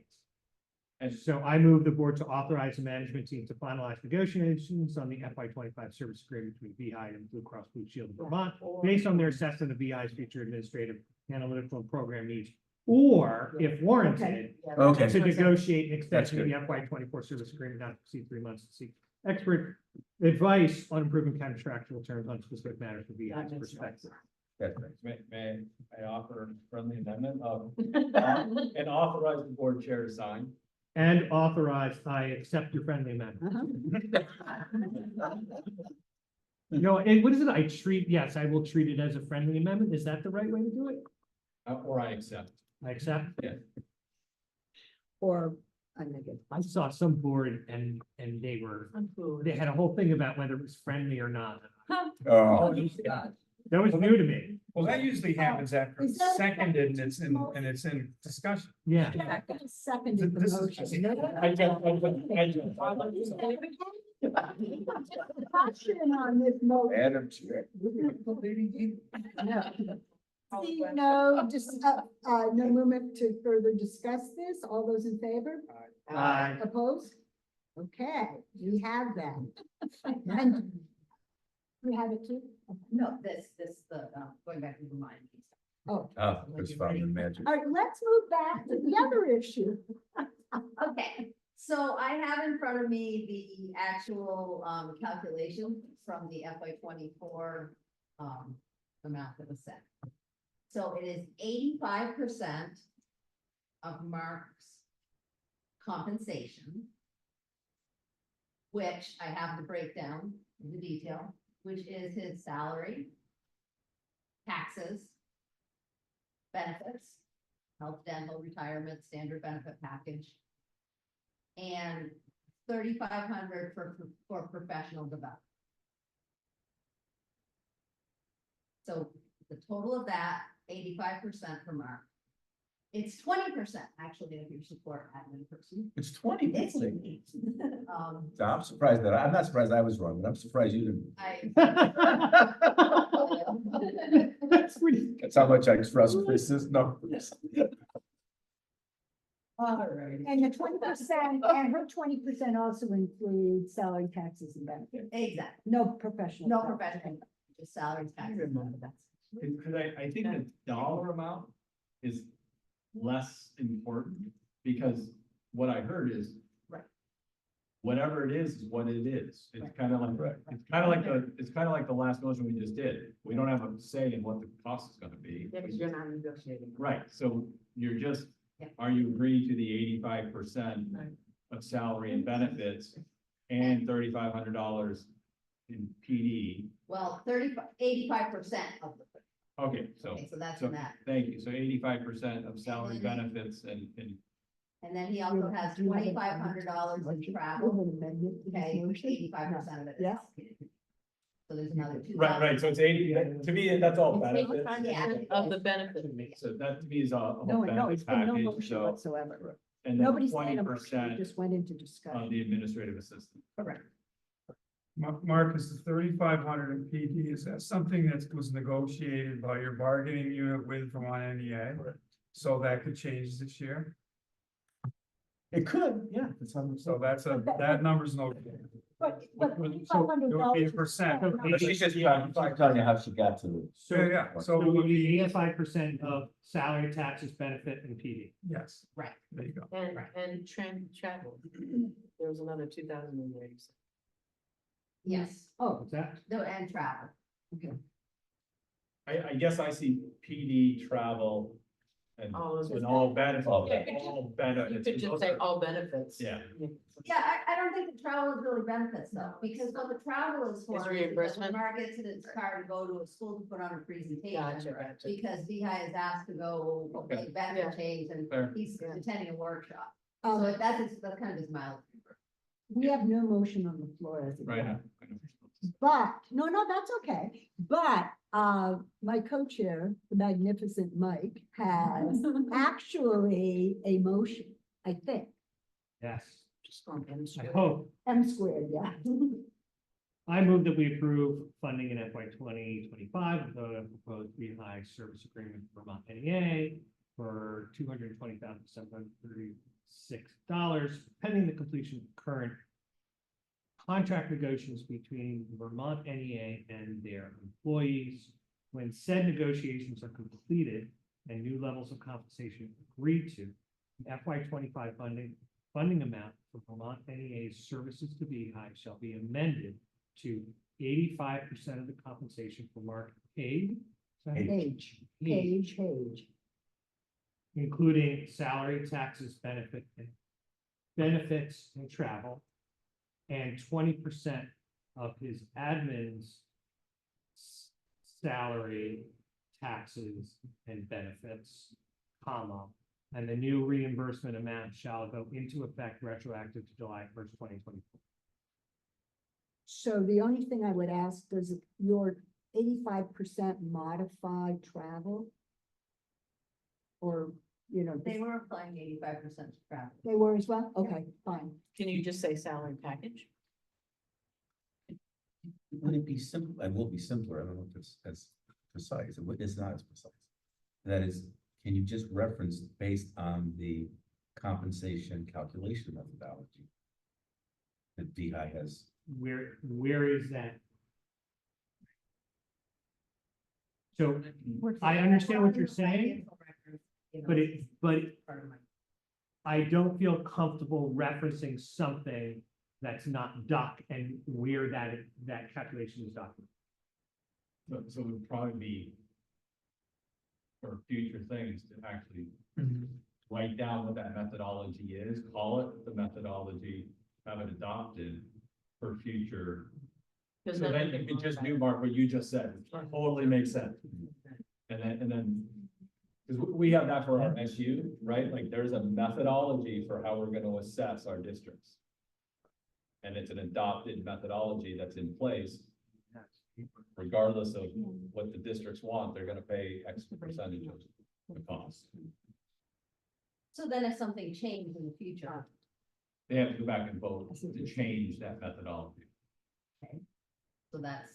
And So I move the board to authorize the management team to finalize negotiations on the FY 25 service agreement between VEHI and Blue Cross Blue Shield of Vermont, based on their assessment of VEHI's future administrative, analytical, and program needs, or if warranted, Okay. to negotiate an That's extension of the good. FY 24 service agreement not to exceed 3 months to seek expert advice on improving contractual terms on specific matters from VEHI's That makes perspective. That's right. may I offer a friendly amendment of, and authorize the board chair to sign. And authorize, I accept your friendly amendment. No, and what is it? Yes, I will treat it as a friendly amendment. Is that the right way to do it? Or I accept. I accept. Or I make it. I saw some board and they had a whole thing about whether it was friendly or not. Oh, That was new to me. Well, that usually happens after Is it's that- seconded and it's in discussion. Yeah. Seconded the This is- motion. Question on this motion. Madam Chair. No. Seeing no, no movement to further discuss this, all those in favor? Aye. Opposed? Okay, we have that. And we have it too? No, going back to the mind. Oh, Chris found the magic. all right, let's move back to the other issue. Okay, so I have in front of me the actual calculation from the FY 24 amount that was set. So it is 85% of Mark's compensation, which I have the breakdown, the detail, which is his salary, taxes, benefits, health, dental, retirement, standard benefit package, and 3,500 for professional development. So the total of that, 85% for Mark. It's 20% actually if you support admin person. It's 20. It's, So I'm surprised that, I'm not surprised I was wrong, but I'm surprised you didn't. That's pretty. That's how much I trust Chris's numbers. And the 20%, and her 20% also includes salary, taxes, and benefits. Exactly, No professional. no development. professional, just salary, I taxes. remember that. Because I think the dollar amount is less important, because what I heard is. Right. Whatever it is what it is. It's Right. kind of like, Right. it's kind of like the last motion we just did. We don't have a say in what the cost is gonna be. Yeah, because you're not negotiating. Right, so you're just, Yeah. are you agreeing to the 85% Right. of salary and benefits and $3,500 in PD? Well, 85% of the, Okay, so, okay, so that's so, in that. thank you, so 85% of salary And then- benefits and And then he also has $2,500 in travel. Okay, 85% of it is Yeah. allocated. So there's another 2,000. right, so it's 80, to me, that's all It's benefits. 85% of the benefit. So that to me is a whole No, benefits it's been no package, motion so, whatsoever. and then Nobody's made 20% a motion, we just went into of discussion. the administrative assistant. Correct. Mark, is the 3,500 in PD, is that something that was negotiated by your bargaining unit with Vermont NEA? So that could change this year? It could, yeah. So that number's no. But So it would be a $3,500. percent. But she's just telling you how she got to it. Yeah, So so it would be 85% of salary, taxes, benefit, and PD. yes, Right. there you go. And travel, there was another 2,000 in there. Yes, Oh, What's that? no, and travel. I guess I see PD, travel, and All of and it. all benefits, All all You benefits. could just say all benefits. Yeah. Yeah, I don't think the travel is really benefits though, because what the travel is for. It's is that reimbursement? when Mark gets in his car to go to a school to put on a presentation. Gotcha. Because VEHI is asked to go Okay. make benefit change and Fair. he's Yeah. attending a workshop. um, So that's kind of his mileage. we have no motion on the floor as of Right. yet. But, no, that's okay. But, my co-chair, the magnificent Mike, has actually a motion, I think. Yes, Just going in I straight. hope. M squared, yeah. I move that we approve funding in FY 2025 of the proposed VEHI service agreement for Vermont NEA for $220,736, pending the completion of current contract negotiations between Vermont NEA and their employees. When said negotiations are completed and new levels of compensation agreed to, the FY 25 funding amount for Vermont NEA's services to VEHI shall be amended to 85% of the compensation for Mark Page, Page, including salary, taxes, benefits and travel, and 20% of his admin's salary, taxes, and benefits, comma, and the new reimbursement amount shall go into effect retroactive to July 1st, 2024. So the only thing I would ask, does your 85% modify travel? Or, They were applying 85% to travel. they were as well? Okay, fine. Can you just say salary package? Would it be simple? It will be simpler. I don't know if it's as precise. It's not as precise. That is, can you just reference based on the compensation calculation methodology that VEHI has? Where is that? So I understand what you're saying, but I don't feel comfortable referencing something that's not doc and where that calculation is documented. So it would probably be for future things to actually write down what that methodology is, call it the methodology, have it adopted for future. So then you can just do, Mark, what you just said, totally makes sense. And then, because we have that for our SU, right? Like there's a methodology for how we're gonna assess our districts. And it's an adopted methodology that's in place. Regardless of what the districts want, they're gonna pay X percentage of the cost. So then if something changed in the future, They have to go back and vote to change that methodology. so that's,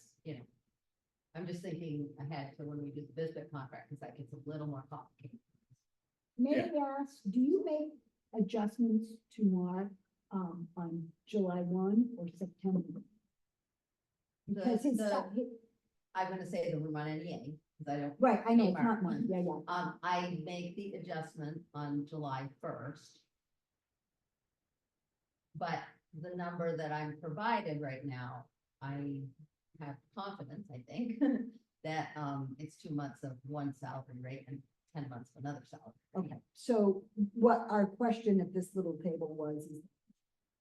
I'm just thinking ahead to when we do the Bisbit contract, because that gets a little more complicated. May I ask, do you make adjustments to Mark, on July 1 or September? Because his, I'm gonna say the Vermont NEA, because I don't. right, I know, Hey, it's Mark. not mine, yeah. I make the adjustment on July 1st. But the number that I'm provided right now, I have confidence, I think, that, it's 2 months of one salary rate and 10 months of another salary. Okay, so what our question at this little table was, is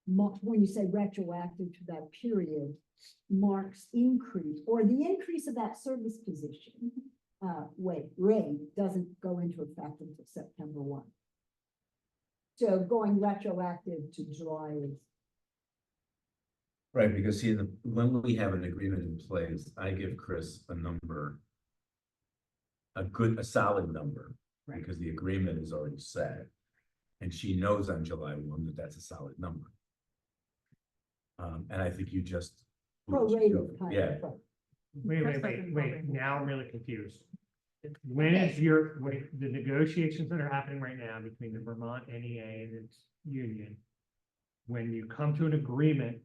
when you say retroactive to that period, Mark's increase, or the increase of that service position, rate doesn't go into effect until September 1. So going retroactive to July is, Right, because see, when we have an agreement in place, I give Chris a number. A solid number, Right. because the agreement is already set. And she knows on July 1 that that's a solid number. And I think you just. prorated kind Yeah, of, right. Wait, now I'm really confused. When is the negotiations that are happening right now between the Vermont NEA and its union? When you come to an agreement,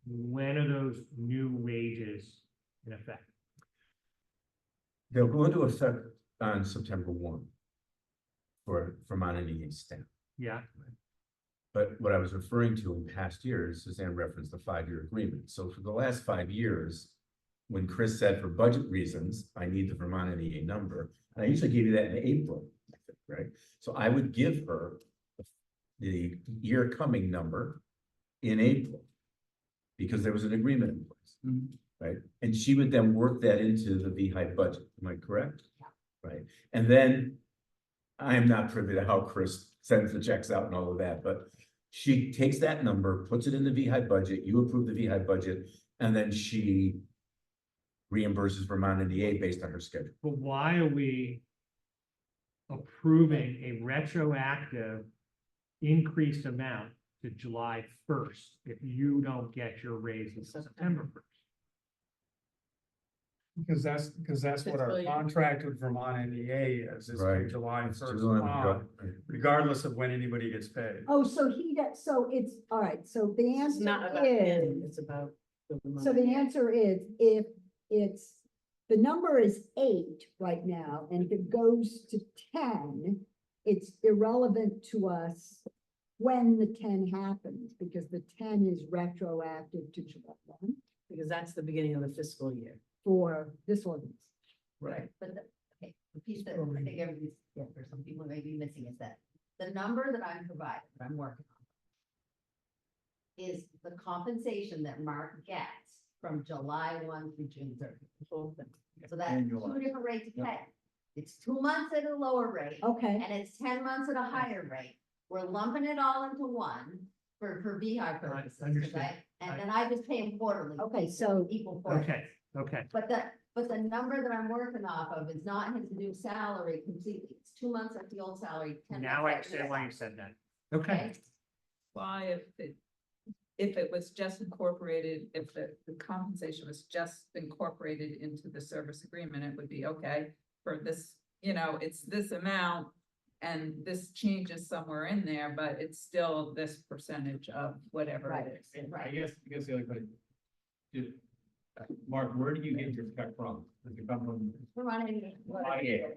when are those new wages in effect? they'll go into effect on September 1. For Vermont NEA staff. Yeah, But what I was referring to in past years, Suzanne referenced the 5-year agreement. So for the last 5 years, when Chris said for budget reasons, I need the Vermont NEA number, and I usually give you that in April, I think, right? So I would give her the year coming number in April, because there was an agreement in place, right? And she would then work that into the VEHI budget. Am I correct? Yeah. Right. And then I'm not privy to how Chris sends the checks out and all of that, but she takes that number, puts it in the VEHI budget, you approve the VEHI budget, and then she reimburses Vermont NEA based on her schedule. but why are we approving a retroactive increased amount to July 1st if you don't get your raise until September 1st? Because that's what our Fiscal year. contract with Vermont NEA is Right. from July It's 1st July, on, regardless of when anybody gets paid. Oh, so so it's, all right, so the It's answer not about is, him, it's about. so the answer is, if it's, the number is 8 right now, and if it goes to 10, it's irrelevant to us when the 10 happens, because the 10 is retroactive to July 1 Because that's the beginning of the fiscal year. for this ordinance. Right, but the piece that I think everybody's, for some people may be missing is that the number that I'm providing, that I'm working on, is the compensation that Mark gets from July 1 through June 30. The whole thing. So that's 2 different rates of pay. It's 2 months at a lower rate, Okay, and it's 10 months at a higher rate. We're lumping it all into one for VEHI purposes, 'cause understand. and then I just pay them quarterly. okay, so, Equal quarterly. Okay, But the number that I'm working off of is not his new salary completely. It's 2 months at the old salary. 10 now I months at the understand why you new said that. salary. Okay, Why, if it was just incorporated, if the compensation was just incorporated into the service agreement, it would be okay for this you know, it's this amount. And this changes somewhere in there, but it's still this percentage of whatever it is. And I guess the other question. Mark, where do you get your check from? Does it come from?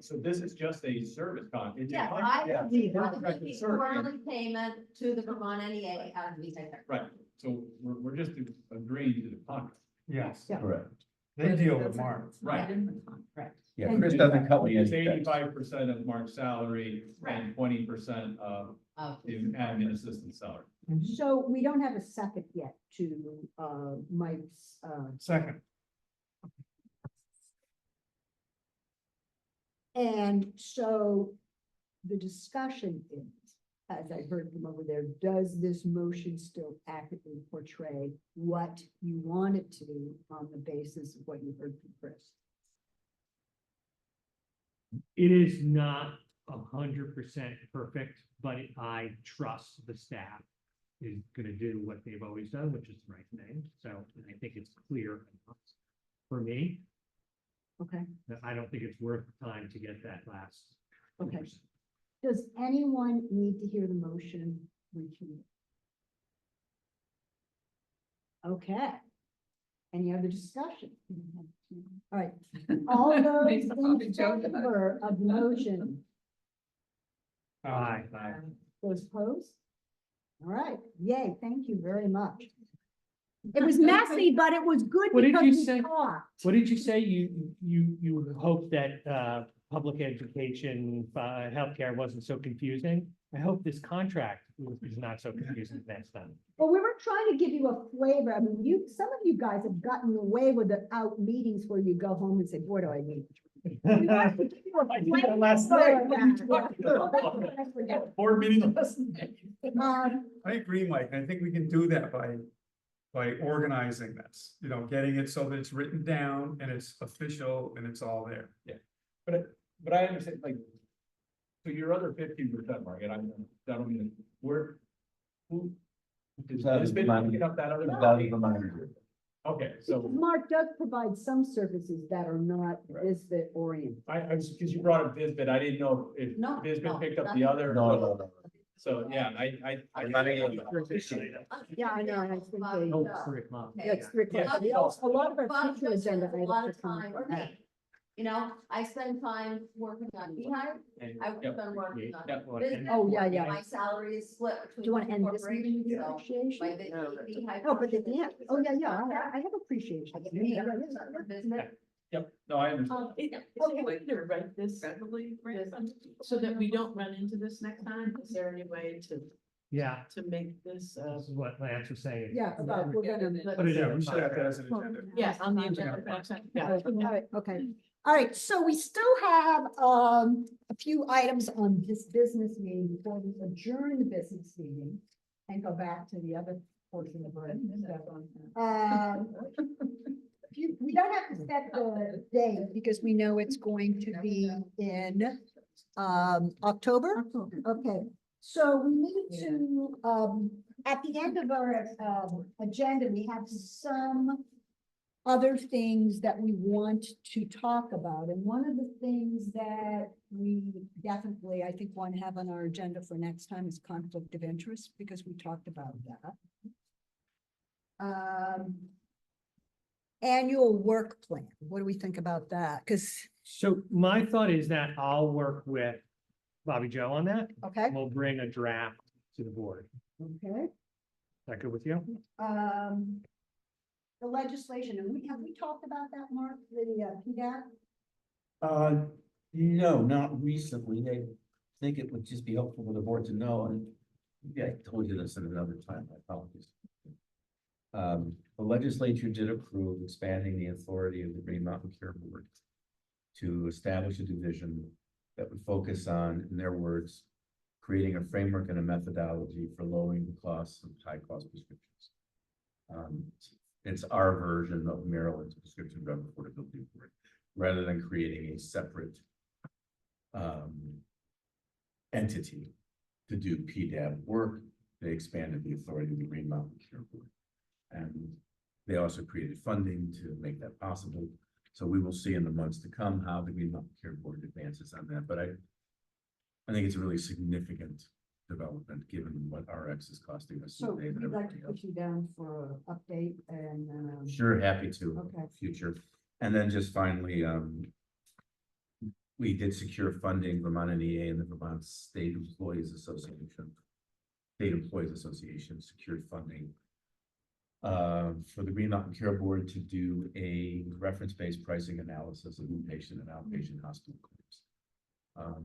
So this is just a service con. it's a Yeah, con- I yeah, believe contract of service. quarterly payment to the Vermont NEA out of the VEHI. Right, so we're just agreeing to the contract. Yes, Yeah. Correct. they deal with Mark. Right in the contract. Yeah, And- Chris doesn't cut me It's any checks. 85% of Mark's salary and 20% of the admin assistant salary. So we don't have a second yet to, Mike's, Second, and so the discussion is, as I heard from over there, does this motion still accurately portray what you want it to be on the basis of what you heard from Chris? It is not 100% perfect, but I trust the staff is gonna do what they've always done, which is the right thing. So I think it's clear enough for me Okay, that I don't think it's worth the time to get that last. Okay. 2%. does anyone need to hear the motion repeated? Okay. Any other discussion? All right, all those Makes a copy, in Joe. favor of the motion, Aye. those opposed? All right, yay, thank you very much. It was messy, but it was good What did because you we say? talked. What did you say? You hope that public education, healthcare wasn't so confusing? I hope this contract is not so confusing next time. Well, we were trying to give you a flavor. I mean, some of you guys have gotten away with the out meetings where you go home and say, boy, do I need. We wanted to give you a I did that last flavor night. of What are you that. talking I forget. Board meeting last night. I agree, Mike, I think we can do that by organizing this, you know, getting it so that it's written down and it's official and it's all there. But I understand, like, so your other 15%, Mark, and I don't mean, where, who? Is That this is been mine. picking up that other? That is mine. Okay, Because so Mark does provide some services that are not Right. Visbit oriented. I was, because you brought up Bisbit, I didn't know if No, Bisbit no, picked up nothing. the other. No. So, yeah, I. I'm not even- Yeah, I know, and I think they, Oh, 3 o'clock. yeah, it's 3 o'clock. Yeah. A lot of our But future just agenda a lot items of are time coming for from that. me. You know, I spend time working on VEHI, I work Yep. on working on Yep. business. Oh, yeah. My salary is split Do you want to between end this meeting with corporations, so appreciation? my VEHI. Oh, but portion yeah, is oh, yeah, 50%. I have appreciation. I get Yeah, paid yeah, 100% for business. Yep, no, I understand. Is there a way to write this Federally granted. so that we don't run into this next time? Is there any way Yeah, to make this, this is what Lance was saying. Yeah, about, we're gonna. Put it Yeah, in. we should have that as an agenda. yeah, on the agenda for next time? Yeah. All right, okay. All right, so we still have, a few items on this business meeting before we adjourn the business meeting and go back to the other portion of our stuff. We don't have to set the date because we know it's going to be in, October. Okay, so we need to, at the end of our, agenda, we have some other things that we want to talk about. And one of the things that we definitely, I think, want to have on our agenda for next time is conflict of interest, because we talked about that. Annual work plan. What do we think about that? Because, So my thought is that I'll work with Bobby Joe on that. okay, We'll bring a draft to the board. okay. Is that good with you? The legislation, and have we talked about that, Mark, the PDAP? No, not recently. I think it would just be helpful for the board to know, and yeah, I told you this at another time, I apologize. The legislature did approve expanding the authority of the Green Mountain Care Board to establish a division that would focus on, in their words, creating a framework and a methodology for lowering the costs of high-cost prescriptions. It's our version of Maryland's prescription drug affordability board, rather than creating a separate entity to do PDAB work. They expanded the authority of the Green Mountain Care Board. And they also created funding to make that possible. So we will see in the months to come how the Green Mountain Care Board advances on that, but I think it's a really significant development, given what RX is costing us. So today and we'd like to everything put else. you down for an update and, Sure, happy to. Okay. Future. And then just finally, we did secure funding, Vermont NEA and the Vermont State Employees Association. State Employees Association secured funding for the Green Mountain Care Board to do a reference-based pricing analysis of inpatient and outpatient hospital claims.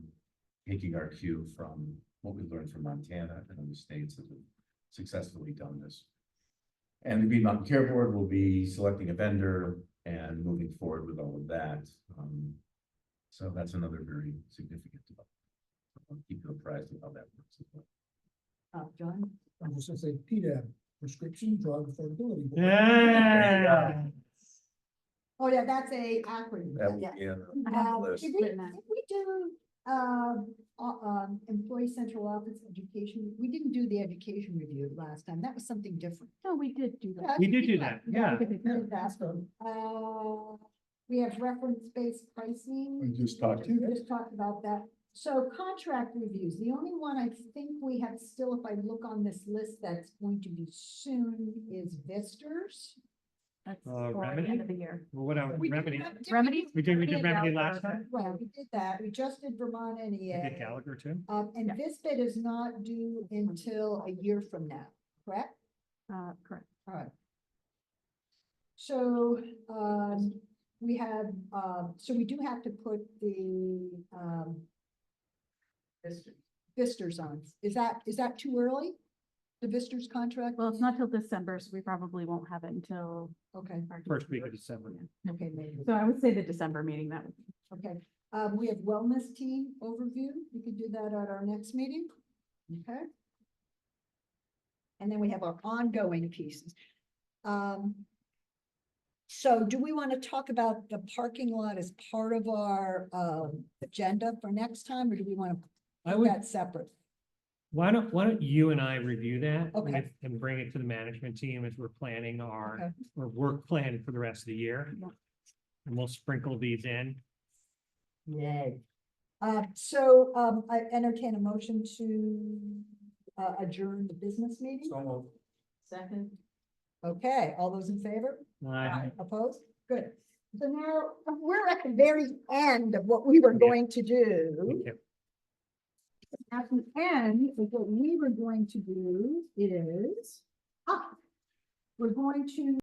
Taking our cue from what we learned from Montana and other states that have successfully done this. And the Green Mountain Care Board will be selecting a vendor and moving forward with all of that. So that's another very significant development. I'll keep you apprised of how that works as well. John? I'm just gonna say PDAB, Prescription Drug Affordability. Board. Yeah. Oh, yeah, that's a acronym. That will Yeah. be on the list. Did we do, employee central office education? We didn't do the education review last time. That was something different. No, we did do that. We did do that, yeah. We did Yeah, that. that's done. We have reference-based pricing. We just talked to We you. just talked about that. So contract reviews, the only one I think we have still, if I look on this list, that's going to be soon is Visters. That's Uh, for the Remedy? end of the year. Well, what else? We did Remedy? that- did Remedy? We did and Remedy Gallagher last are time? done. Right, we did that. We just did Vermont We did NEA. Gallagher too? And Yeah. Vispid is not due until a year from now, correct? Correct. All right. So, we have, so we do have to put the, Visters on. Is that too early? The Visters contract? Well, it's not till December, so we probably won't have it until. Okay, our First week of December. okay, maybe. So I would say the December meeting, that would be. Okay, we have wellness team overview. We could do that at our next meeting. Okay. And then we have our ongoing pieces. So do we want to talk about the parking lot as part of our, agenda for next time, or do we want to I put would, that separate? why don't you and I review that? Okay. And bring it to the management team as we're planning our, Okay. our work plan for the rest of the year. Yeah. And we'll sprinkle these in. Yay. I entertain a motion to, adjourn the business meeting. So Second. Okay, all those in favor? Aye. Opposed? Good. So now we're at the very end of what we were Yeah. going to do. Thank you. At the end of what we were going to do is, we're going to